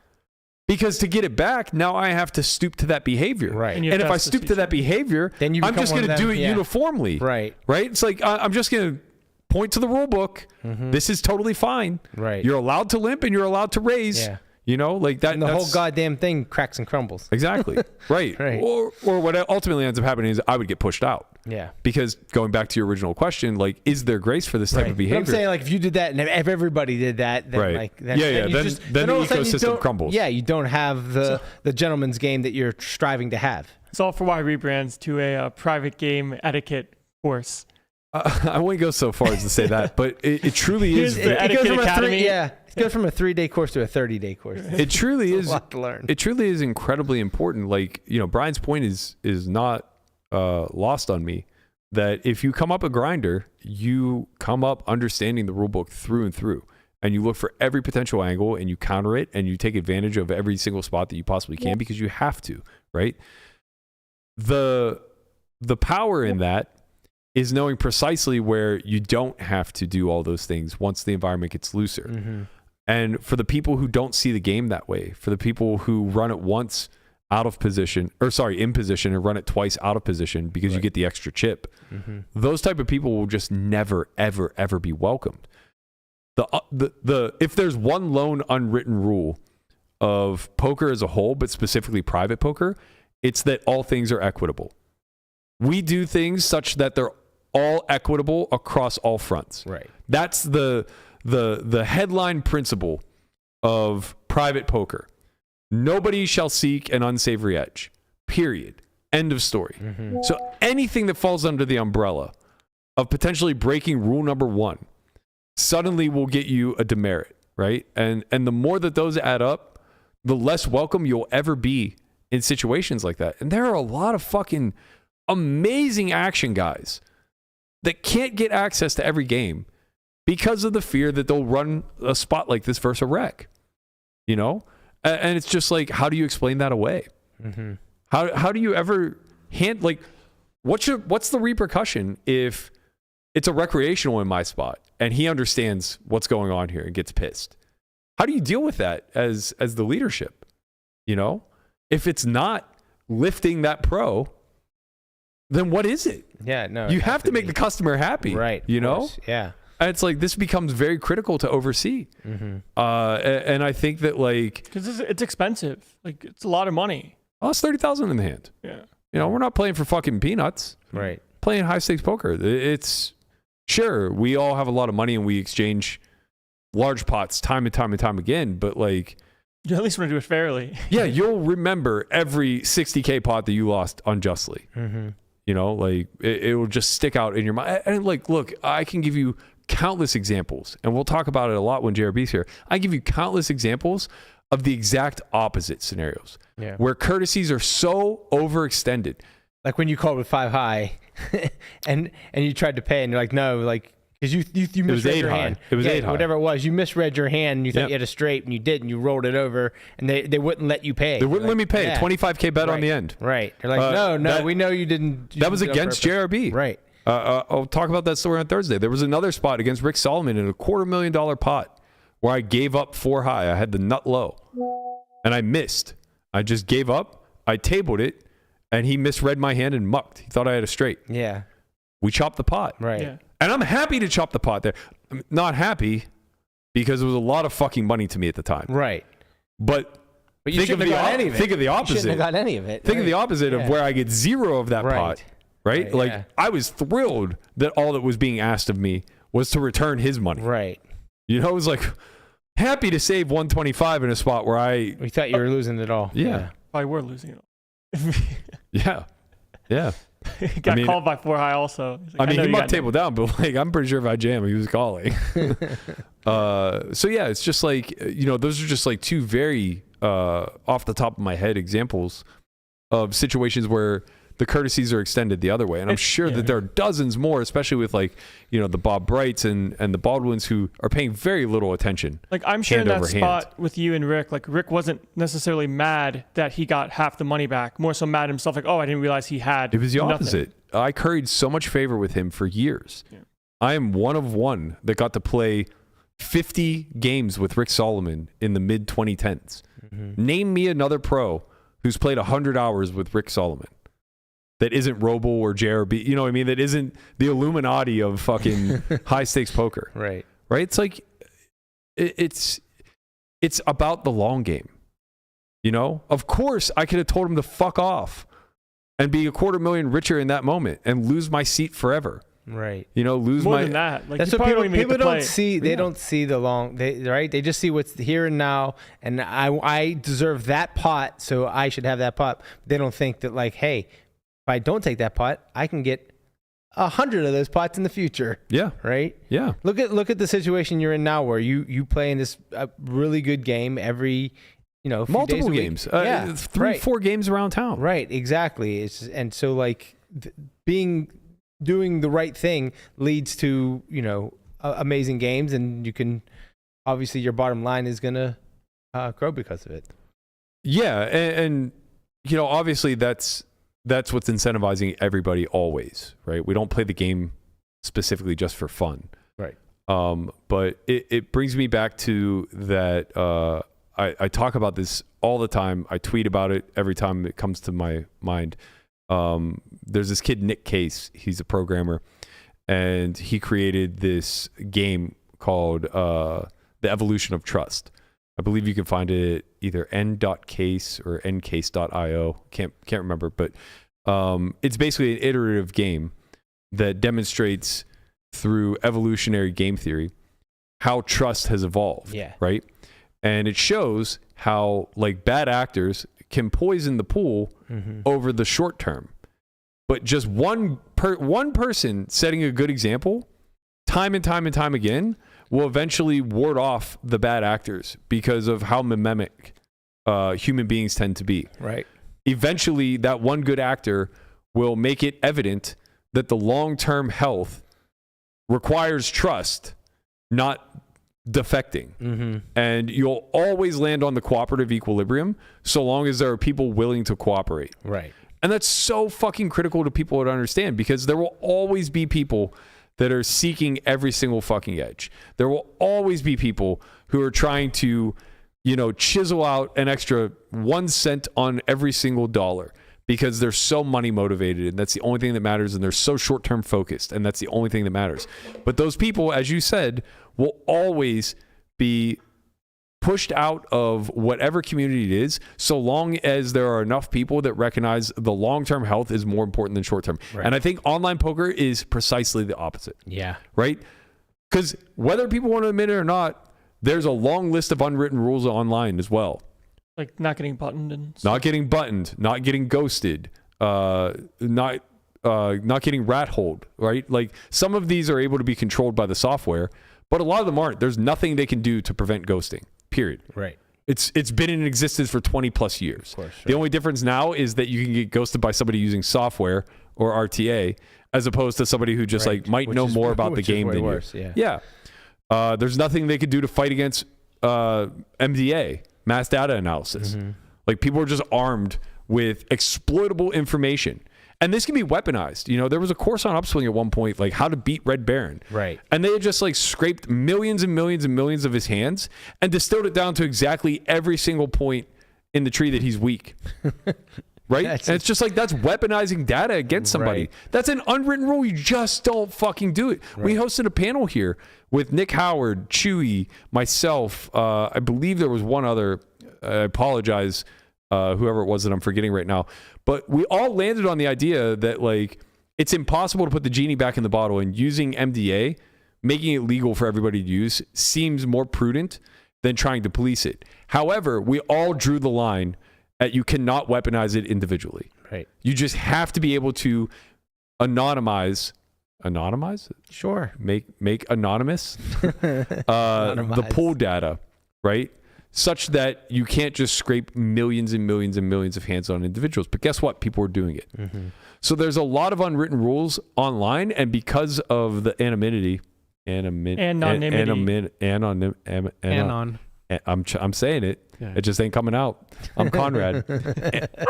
Because to get it back, now I have to stoop to that behavior. Right. And if I stoop to that behavior, then I'm just going to do it uniformly. Right. Right? It's like I'm just going to point to the rule book. This is totally fine. Right. You're allowed to limp and you're allowed to raise. Yeah. You know, like that. And the whole goddamn thing cracks and crumbles. Exactly. Right. Right. Or what ultimately ends up happening is I would get pushed out. Yeah. Because going back to your original question, like, is there grace for this type of behavior? But I'm saying, like, if you did that and if everybody did that, then Right. like, then, then the all of a sudden you ecosystem don't- crumbles. Yeah, you don't have the gentleman's game that you're striving to have. It's all for why rebrands to a private game etiquette course. I wouldn't go so far as to say that, but it truly is. Here's the Etiquette Academy. It goes from a 3-day course to a 30-day course. It truly is a lot to learn. It truly is incredibly important. Like, you know, Brian's point is not lost on me, that if you come up a grinder, you come up understanding the rule book through and through, and you look for every potential angle and you counter it and you take advantage of every single spot that you possibly can because you have to, right? The power in that is knowing precisely where you don't have to do all those things once the environment gets looser. And for the people who don't see the game that way, for the people who run it once out of position, in position, and run it twice out of position because you get the extra chip, those type of people will just never, ever, ever be welcomed. If there's one lone unwritten rule of poker as a whole, but specifically private poker, it's that all things are equitable. We do things such that they're all equitable across all fronts. Right. That's the headline principle of private poker. Nobody shall seek an unsavory edge. Period. End of story. So anything that falls under the umbrella of potentially breaking rule number 1 suddenly will get you a demerit, right? And the more that those add up, the less welcome you'll ever be in situations like that. And there are a lot of fucking amazing action guys that can't get access to every game because of the fear that they'll run a spot like this versus a wreck, you know? And it's just like, how do you explain that away? How do you ever what's the repercussion if it's a recreational in my spot and he understands what's going on here and gets pissed? How do you deal with that as the leadership? You know, if it's not lifting that pro, then what is it? Yeah, no. You have to make the customer happy, right? You know, course. Yeah. And it's like this becomes very critical to oversee. And I think that because it's expensive, like it's a lot of money. Oh, it's $30,000 in the hand. Yeah. You know, we're not playing for fucking peanuts. Right. Playing high stakes poker. It's sure we all have a lot of money and we exchange large pots time and time and time again, but like you at least want to do it fairly. Yeah, you'll remember every 60K pot that you lost unjustly. You know, like it will just stick out in your mind. And like, look, I can give you countless examples, and we'll talk about it a lot when JRB's here. I give you countless examples of the exact opposite scenarios where courtesies are so overextended. Like when you called with 5 high and you tried to pay and you're like, no, like, because you misread your hand. It was 8 high. Whatever it was, you misread your hand and you thought you had a straight and you did and you rolled it over and they wouldn't let you pay. They wouldn't let me pay. Yeah. 25K bet on the end. Right. They're like, no, we know you didn't. That was against JRB. Right. I'll talk about that story on Thursday. There was another spot against Rick Solomon in a $250,000 pot where I gave up 4 high. I had the nut low and I missed. I just gave up. I tabled it and he misread my hand and mucked. He thought I had a straight. Yeah. We chopped the pot. Right. Yeah. And I'm happy to chop the pot there. I'm not happy because it was a lot of fucking money to me at the time. Right. But you think shouldn't have got any of it. Think of the opposite. You shouldn't have got any of it. Think of the opposite of where I get 0 of that pot. Right? Like I was thrilled that all that was being asked of me was to return his money. Right. You know, it was like happy to save 125 in a spot where we thought you were losing it all. Yeah. Probably were losing it all. Yeah. Yeah. Got called by 4 high also. Like, he might table down, but like I'm pretty sure if I jam, he was calling. So yeah, it's just like, you know, those are just like 2 very off the top of my head examples of situations where the courtesies are extended the other way. And I'm sure that there are dozens more, especially with like, the Bob Brights and the Baldwins who are paying very little attention. Like I'm sure in that spot with you and Rick, like Rick wasn't necessarily mad that he got half the money back, more so mad himself, like, oh, I didn't realize he had. It was the nothing. opposite. I curried so much favor with him for years. Yeah. I am one of one that got to play 50 games with Rick Solomon in the mid 2010s. Mm-hmm. Name me another pro who's played 100 hours with Rick Solomon that isn't Robo or JRB, you know what I mean? That isn't the Illuminati of fucking high stakes poker. Right. It's like, it's about the long game. Of course I could have told him to fuck off and be $250,000 richer in that moment and lose my seat forever. Right. Lose more my. Than that. Like, that's what people don't see. They don't see the long. They just see what's here and now. And I deserve that pot, so I should have that pot. They don't think that like, hey, if I don't take that pot, I can get 100 of those pots in the future. Yeah. Right. Yeah. Look at the situation you're in now, where you play in this really good game every. Multiple games. 3-4 games around town. Right. Exactly. And so like doing the right thing leads to, amazing games, and you can obviously your bottom line is going to grow because of it. Yeah. And obviously that's what's incentivizing everybody always, right? We don't play the game specifically just for fun. Right. But it brings me back to that, I talk about this all the time. I tweet about it every time it comes to my mind. There's this kid, Nick Case. He's a programmer, and he created this game called The Evolution of Trust. I believe you can find it either n.case or ncase.io. Can't remember, but it's basically an iterative game that demonstrates through evolutionary game theory how trust has evolved. Yeah. Right? And it shows how like bad actors can poison the pool over the short term. But just one person setting a good example time and time and time again will eventually ward off the bad actors because of how mimemic human beings tend to be. Right. Eventually, that one good actor will make it evident that the long-term health requires trust, not defecting. And you'll always land on the cooperative equilibrium so long as there are people willing to cooperate. Right. And that's so fucking critical to people to understand, because there will always be people that are seeking every single fucking edge. There will always be people who are trying to, chisel out an extra 1 cent on every single dollar because they're so money motivated, and that's the only thing that matters, and they're so short-term focused, and that's the only thing that matters. But those people, as you said, will always be pushed out of whatever community it is, so long as there are enough people that recognize the long-term health is more important than short-term. Right. And I think online poker is precisely the opposite. Yeah. Right? Because whether people want to admit it or not, there's a long list of unwritten rules online as well. Like not getting buttoned and stuff. Not getting buttoned, not getting ghosted, not getting rat-holed, right? Like some of these are able to be controlled by the software, but a lot of them aren't. There's nothing they can do to prevent ghosting. Period. Right. It's been in existence for 20 plus years. Of course, right. The only difference now is that you can get ghosted by somebody using software or RTA, as opposed to somebody who just might know more about the game than you. Yeah. There's nothing they could do to fight against MDA, mass data analysis. Like people are just armed with exploitable information. And this can be weaponized. There was a course on Upswing at one point, like how to beat Red Baron. Right. And they had just scraped millions and millions and millions of his hands and distilled it down to exactly every single point in the tree that he's weak. Right? And it's just that's weaponizing data against somebody. Right. That's an unwritten rule. You just don't fucking do it. Right. We hosted a panel here with Nick Howard, Chewy, myself. I believe there was one other. I apologize, whoever it was that I'm forgetting right now. But we all landed on the idea that it's impossible to put the genie back in the bottle, and using MDA, making it legal for everybody to use, seems more prudent than trying to police it. However, we all drew the line at you cannot weaponize it individually. Right. You just have to be able to anonymize? Sure. Make anonymous the pool data, right? such that you can't just scrape millions and millions and millions of hands on individuals. But guess what? People are doing it. So there's a lot of unwritten rules online, and because of the anonymity, I'm saying it. Yeah. It just ain't coming out. I'm Conrad.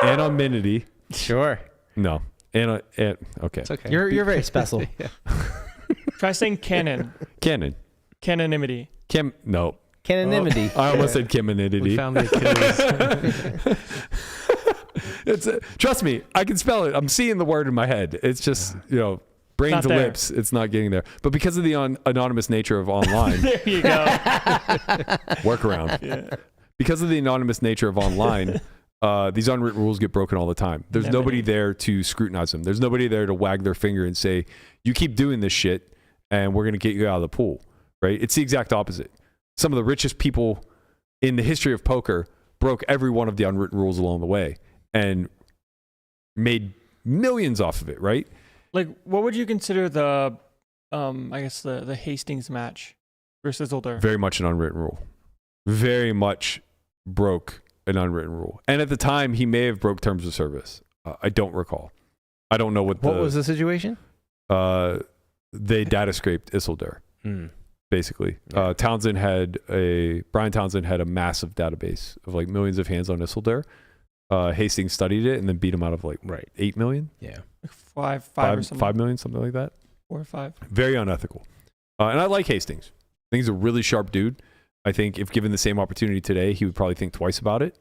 Anonymity. Sure. No. Okay. It's okay. You're very special. Try saying canon. Canonymity. No. Canonymity. I almost said Kiminidity. We found the Achilles. Trust me, I can spell it. I'm seeing the word in my head. It's just, brain Not to there. lips. It's not getting there. But because of the anonymous nature of online, There you go. workaround. Yeah. Because of the anonymous nature of online, these unwritten rules get broken all the time. There's nobody there to scrutinize them. There's nobody there to wag their finger and say, you keep doing this shit and we're going to get you out of the pool, right? It's the exact opposite. Some of the richest people in the history of poker broke every one of the unwritten rules along the way and made millions off of it, right? Like, what would you consider the, I guess the Hastings match versus Isildur? Very much an unwritten rule. Very much broke an unwritten rule. And at the time, he may have broke terms of service. I don't recall. I don't know what was the situation? They data scraped Isildur, basically. Brian Townsend had a massive database of like millions of hands on Isildur. Hastings studied it and then beat him out of like 8 million. Yeah. Like five or something. 5 million, something like that. 4 or 5. Very unethical. And I like Hastings. I think he's a really sharp dude. I think if given the same opportunity today, he would probably think twice about it.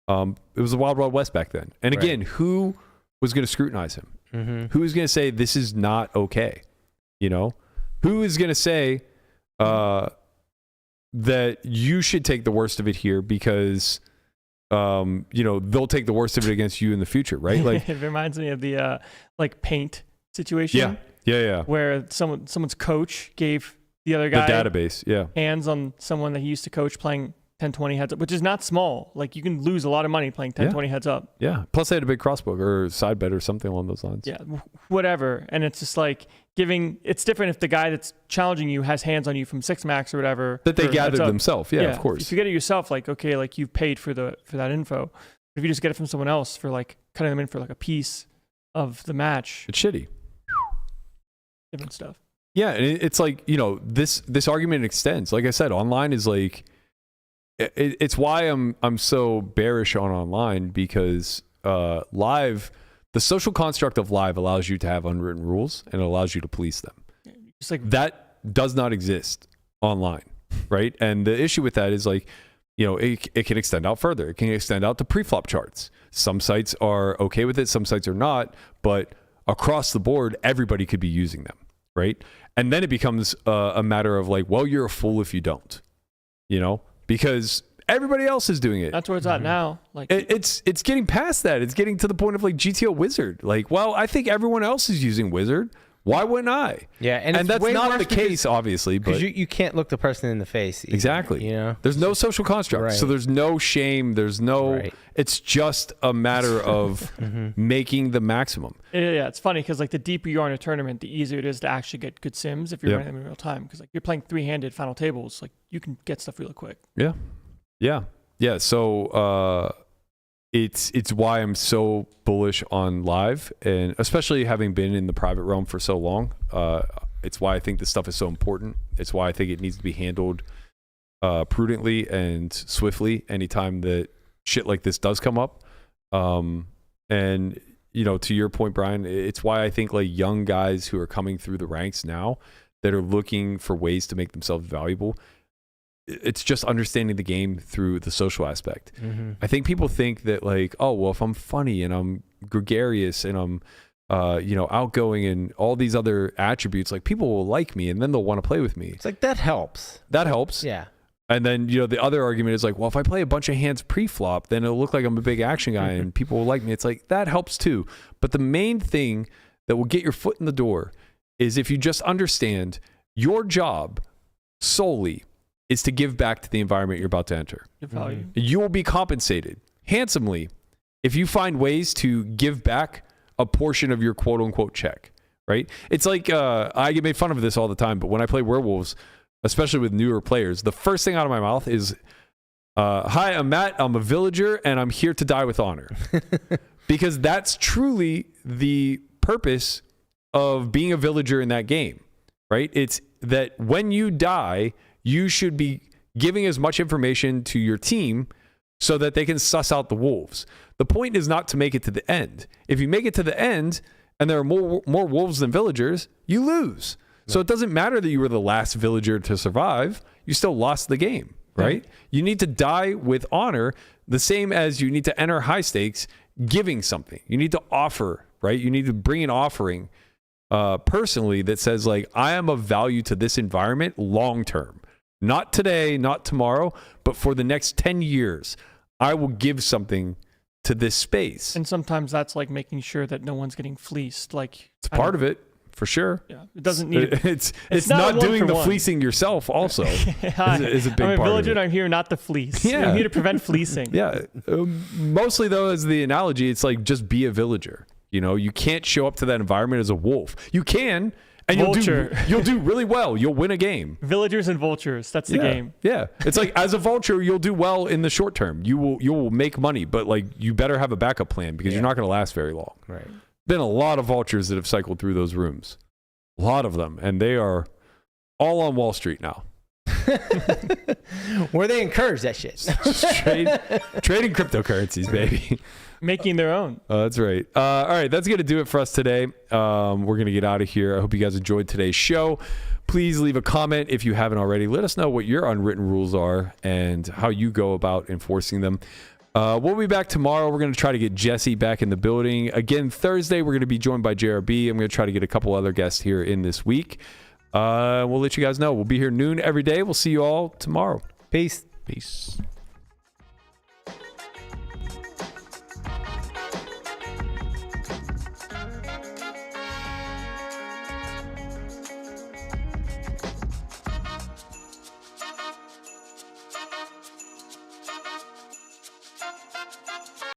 It was the Wild Wild West back then. And again, who was going to scrutinize him? Who is going to say this is not okay? Who is going to say that you should take the worst of it here because they'll take the worst of it against you in the future, right? Like It reminds me of the like paint situation. Yeah. Where someone's coach gave the other guy The database, hands on someone that he used to coach playing 10-20 heads up, which is not small. Like you can lose a lot of money playing 10-20 heads up. Yeah. Plus they had a big crossbook or side bet or something along those lines. Yeah, whatever. And it's just like it's different if the guy that's challenging you has hands on you from 6 max or whatever. That they or gathered heads up. themselves. Yeah, of course. If you get it yourself, like, okay, like you've paid for that info. But if you just get it from someone else for like cutting them in for like a piece of the match, It's shitty. different stuff. Yeah, and it's like, this argument extends. Like I said, online is like, it's why I'm so bearish on online because live, the social construct of live allows you to have unwritten rules and it allows you to police them. Just like That does not exist online, right? And the issue with that is like, it can extend out further. It can extend out to pre-flop charts. Some sites are okay with it, some sites are not, but across the board, everybody could be using them, right? And then it becomes a matter of like, well, you're a fool if you don't, because everybody else is doing it. that's where it's at now. Like It's getting past that. It's getting to the point of like GTO Wizard. Like, well, I think everyone else is using Wizard. Why wouldn't I? Yeah, and it's that's way not worse the case, obviously. But because you can't look the person in the face. Either, exactly. There's no social construct, so Right. there's no shame. There's no. Right. It's just a matter of making the maximum. Yeah, it's funny because like the deeper you are in a tournament, the easier it is to actually get good sims if you're Yeah. running them in real time. Because like you're playing 3-handed final tables, like you can get stuff really quick. Yeah. So it's why I'm so bullish on live, and especially having been in the private realm for so long. It's why I think this stuff is so important. It's why I think it needs to be handled prudently and swiftly anytime that shit like this does come up. And to your point, Brian, it's why I think like young guys who are coming through the ranks now that are looking for ways to make themselves valuable, it's just understanding the game through the social aspect. I think people think that like, oh, well, if I'm funny and I'm gregarious and I'm, outgoing and all these other attributes, like people will like me and then they'll want to play with me. It's like that helps. That helps. Yeah. And then, the other argument is like, well, if I play a bunch of hands pre-flop, then it'll look like I'm a big action guy and people will like me. It's like, that helps too. But the main thing that will get your foot in the door is if you just understand your job solely is to give back to the environment you're about to enter. Good value. You will be compensated handsomely if you find ways to give back a portion of your quote unquote check, right? It's like, I get made fun of this all the time, but when I play Werewolves, especially with newer players, the first thing out of my mouth is, Hi, I'm Matt. I'm a villager, and I'm here to die with honor. Because that's truly the purpose of being a villager in that game, right? It's that when you die, you should be giving as much information to your team so that they can suss out the wolves. The point is not to make it to the end. If you make it to the end and there are more wolves than villagers, you lose. So it doesn't matter that you were the last villager to survive. You still lost the game, right? You need to die with honor, the same as you need to enter high stakes giving something. You need to offer, right? You need to bring an offering personally that says, like, I am of value to this environment long term. Not today, not tomorrow, but for the next 10 years, I will give something to this space. And sometimes that's like making sure that no one's getting fleeced. Like, It's part of it, for sure. Yeah, it doesn't need. It's not doing the fleecing yourself. Also, is a big I'm a part villager, of and it. I'm here not to fleece. Yeah. I'm here to prevent fleecing. Yeah, mostly though, as the analogy, it's like just be a villager. You know, you can't show up to that environment as a wolf. You can, and you'll do really well. You'll win a game. Villagers and vultures. That's the game. Yeah, it's like as a vulture, you'll do well in the short term. You will make money, but like you better have a backup plan because you're not going to last very long. Right. Been a lot of vultures that have cycled through those rooms. A lot of them, and they are all on Wall Street now. Where they encourage that shit. Trading cryptocurrencies, baby. Making their own. That's right. All right, that's going to do it for us today. We're going to get out of here. I hope you guys enjoyed today's show. Please leave a comment if you haven't already. Let us know what your unwritten rules are and how you go about enforcing them. We'll be back tomorrow. We're going to try to get Jesse back in the building. Again, Thursday, we're going to be joined by JRB. I'm going to try to get a couple other guests here in this week. We'll let you guys know. We'll be here noon every day. We'll see you all tomorrow. Peace. Peace.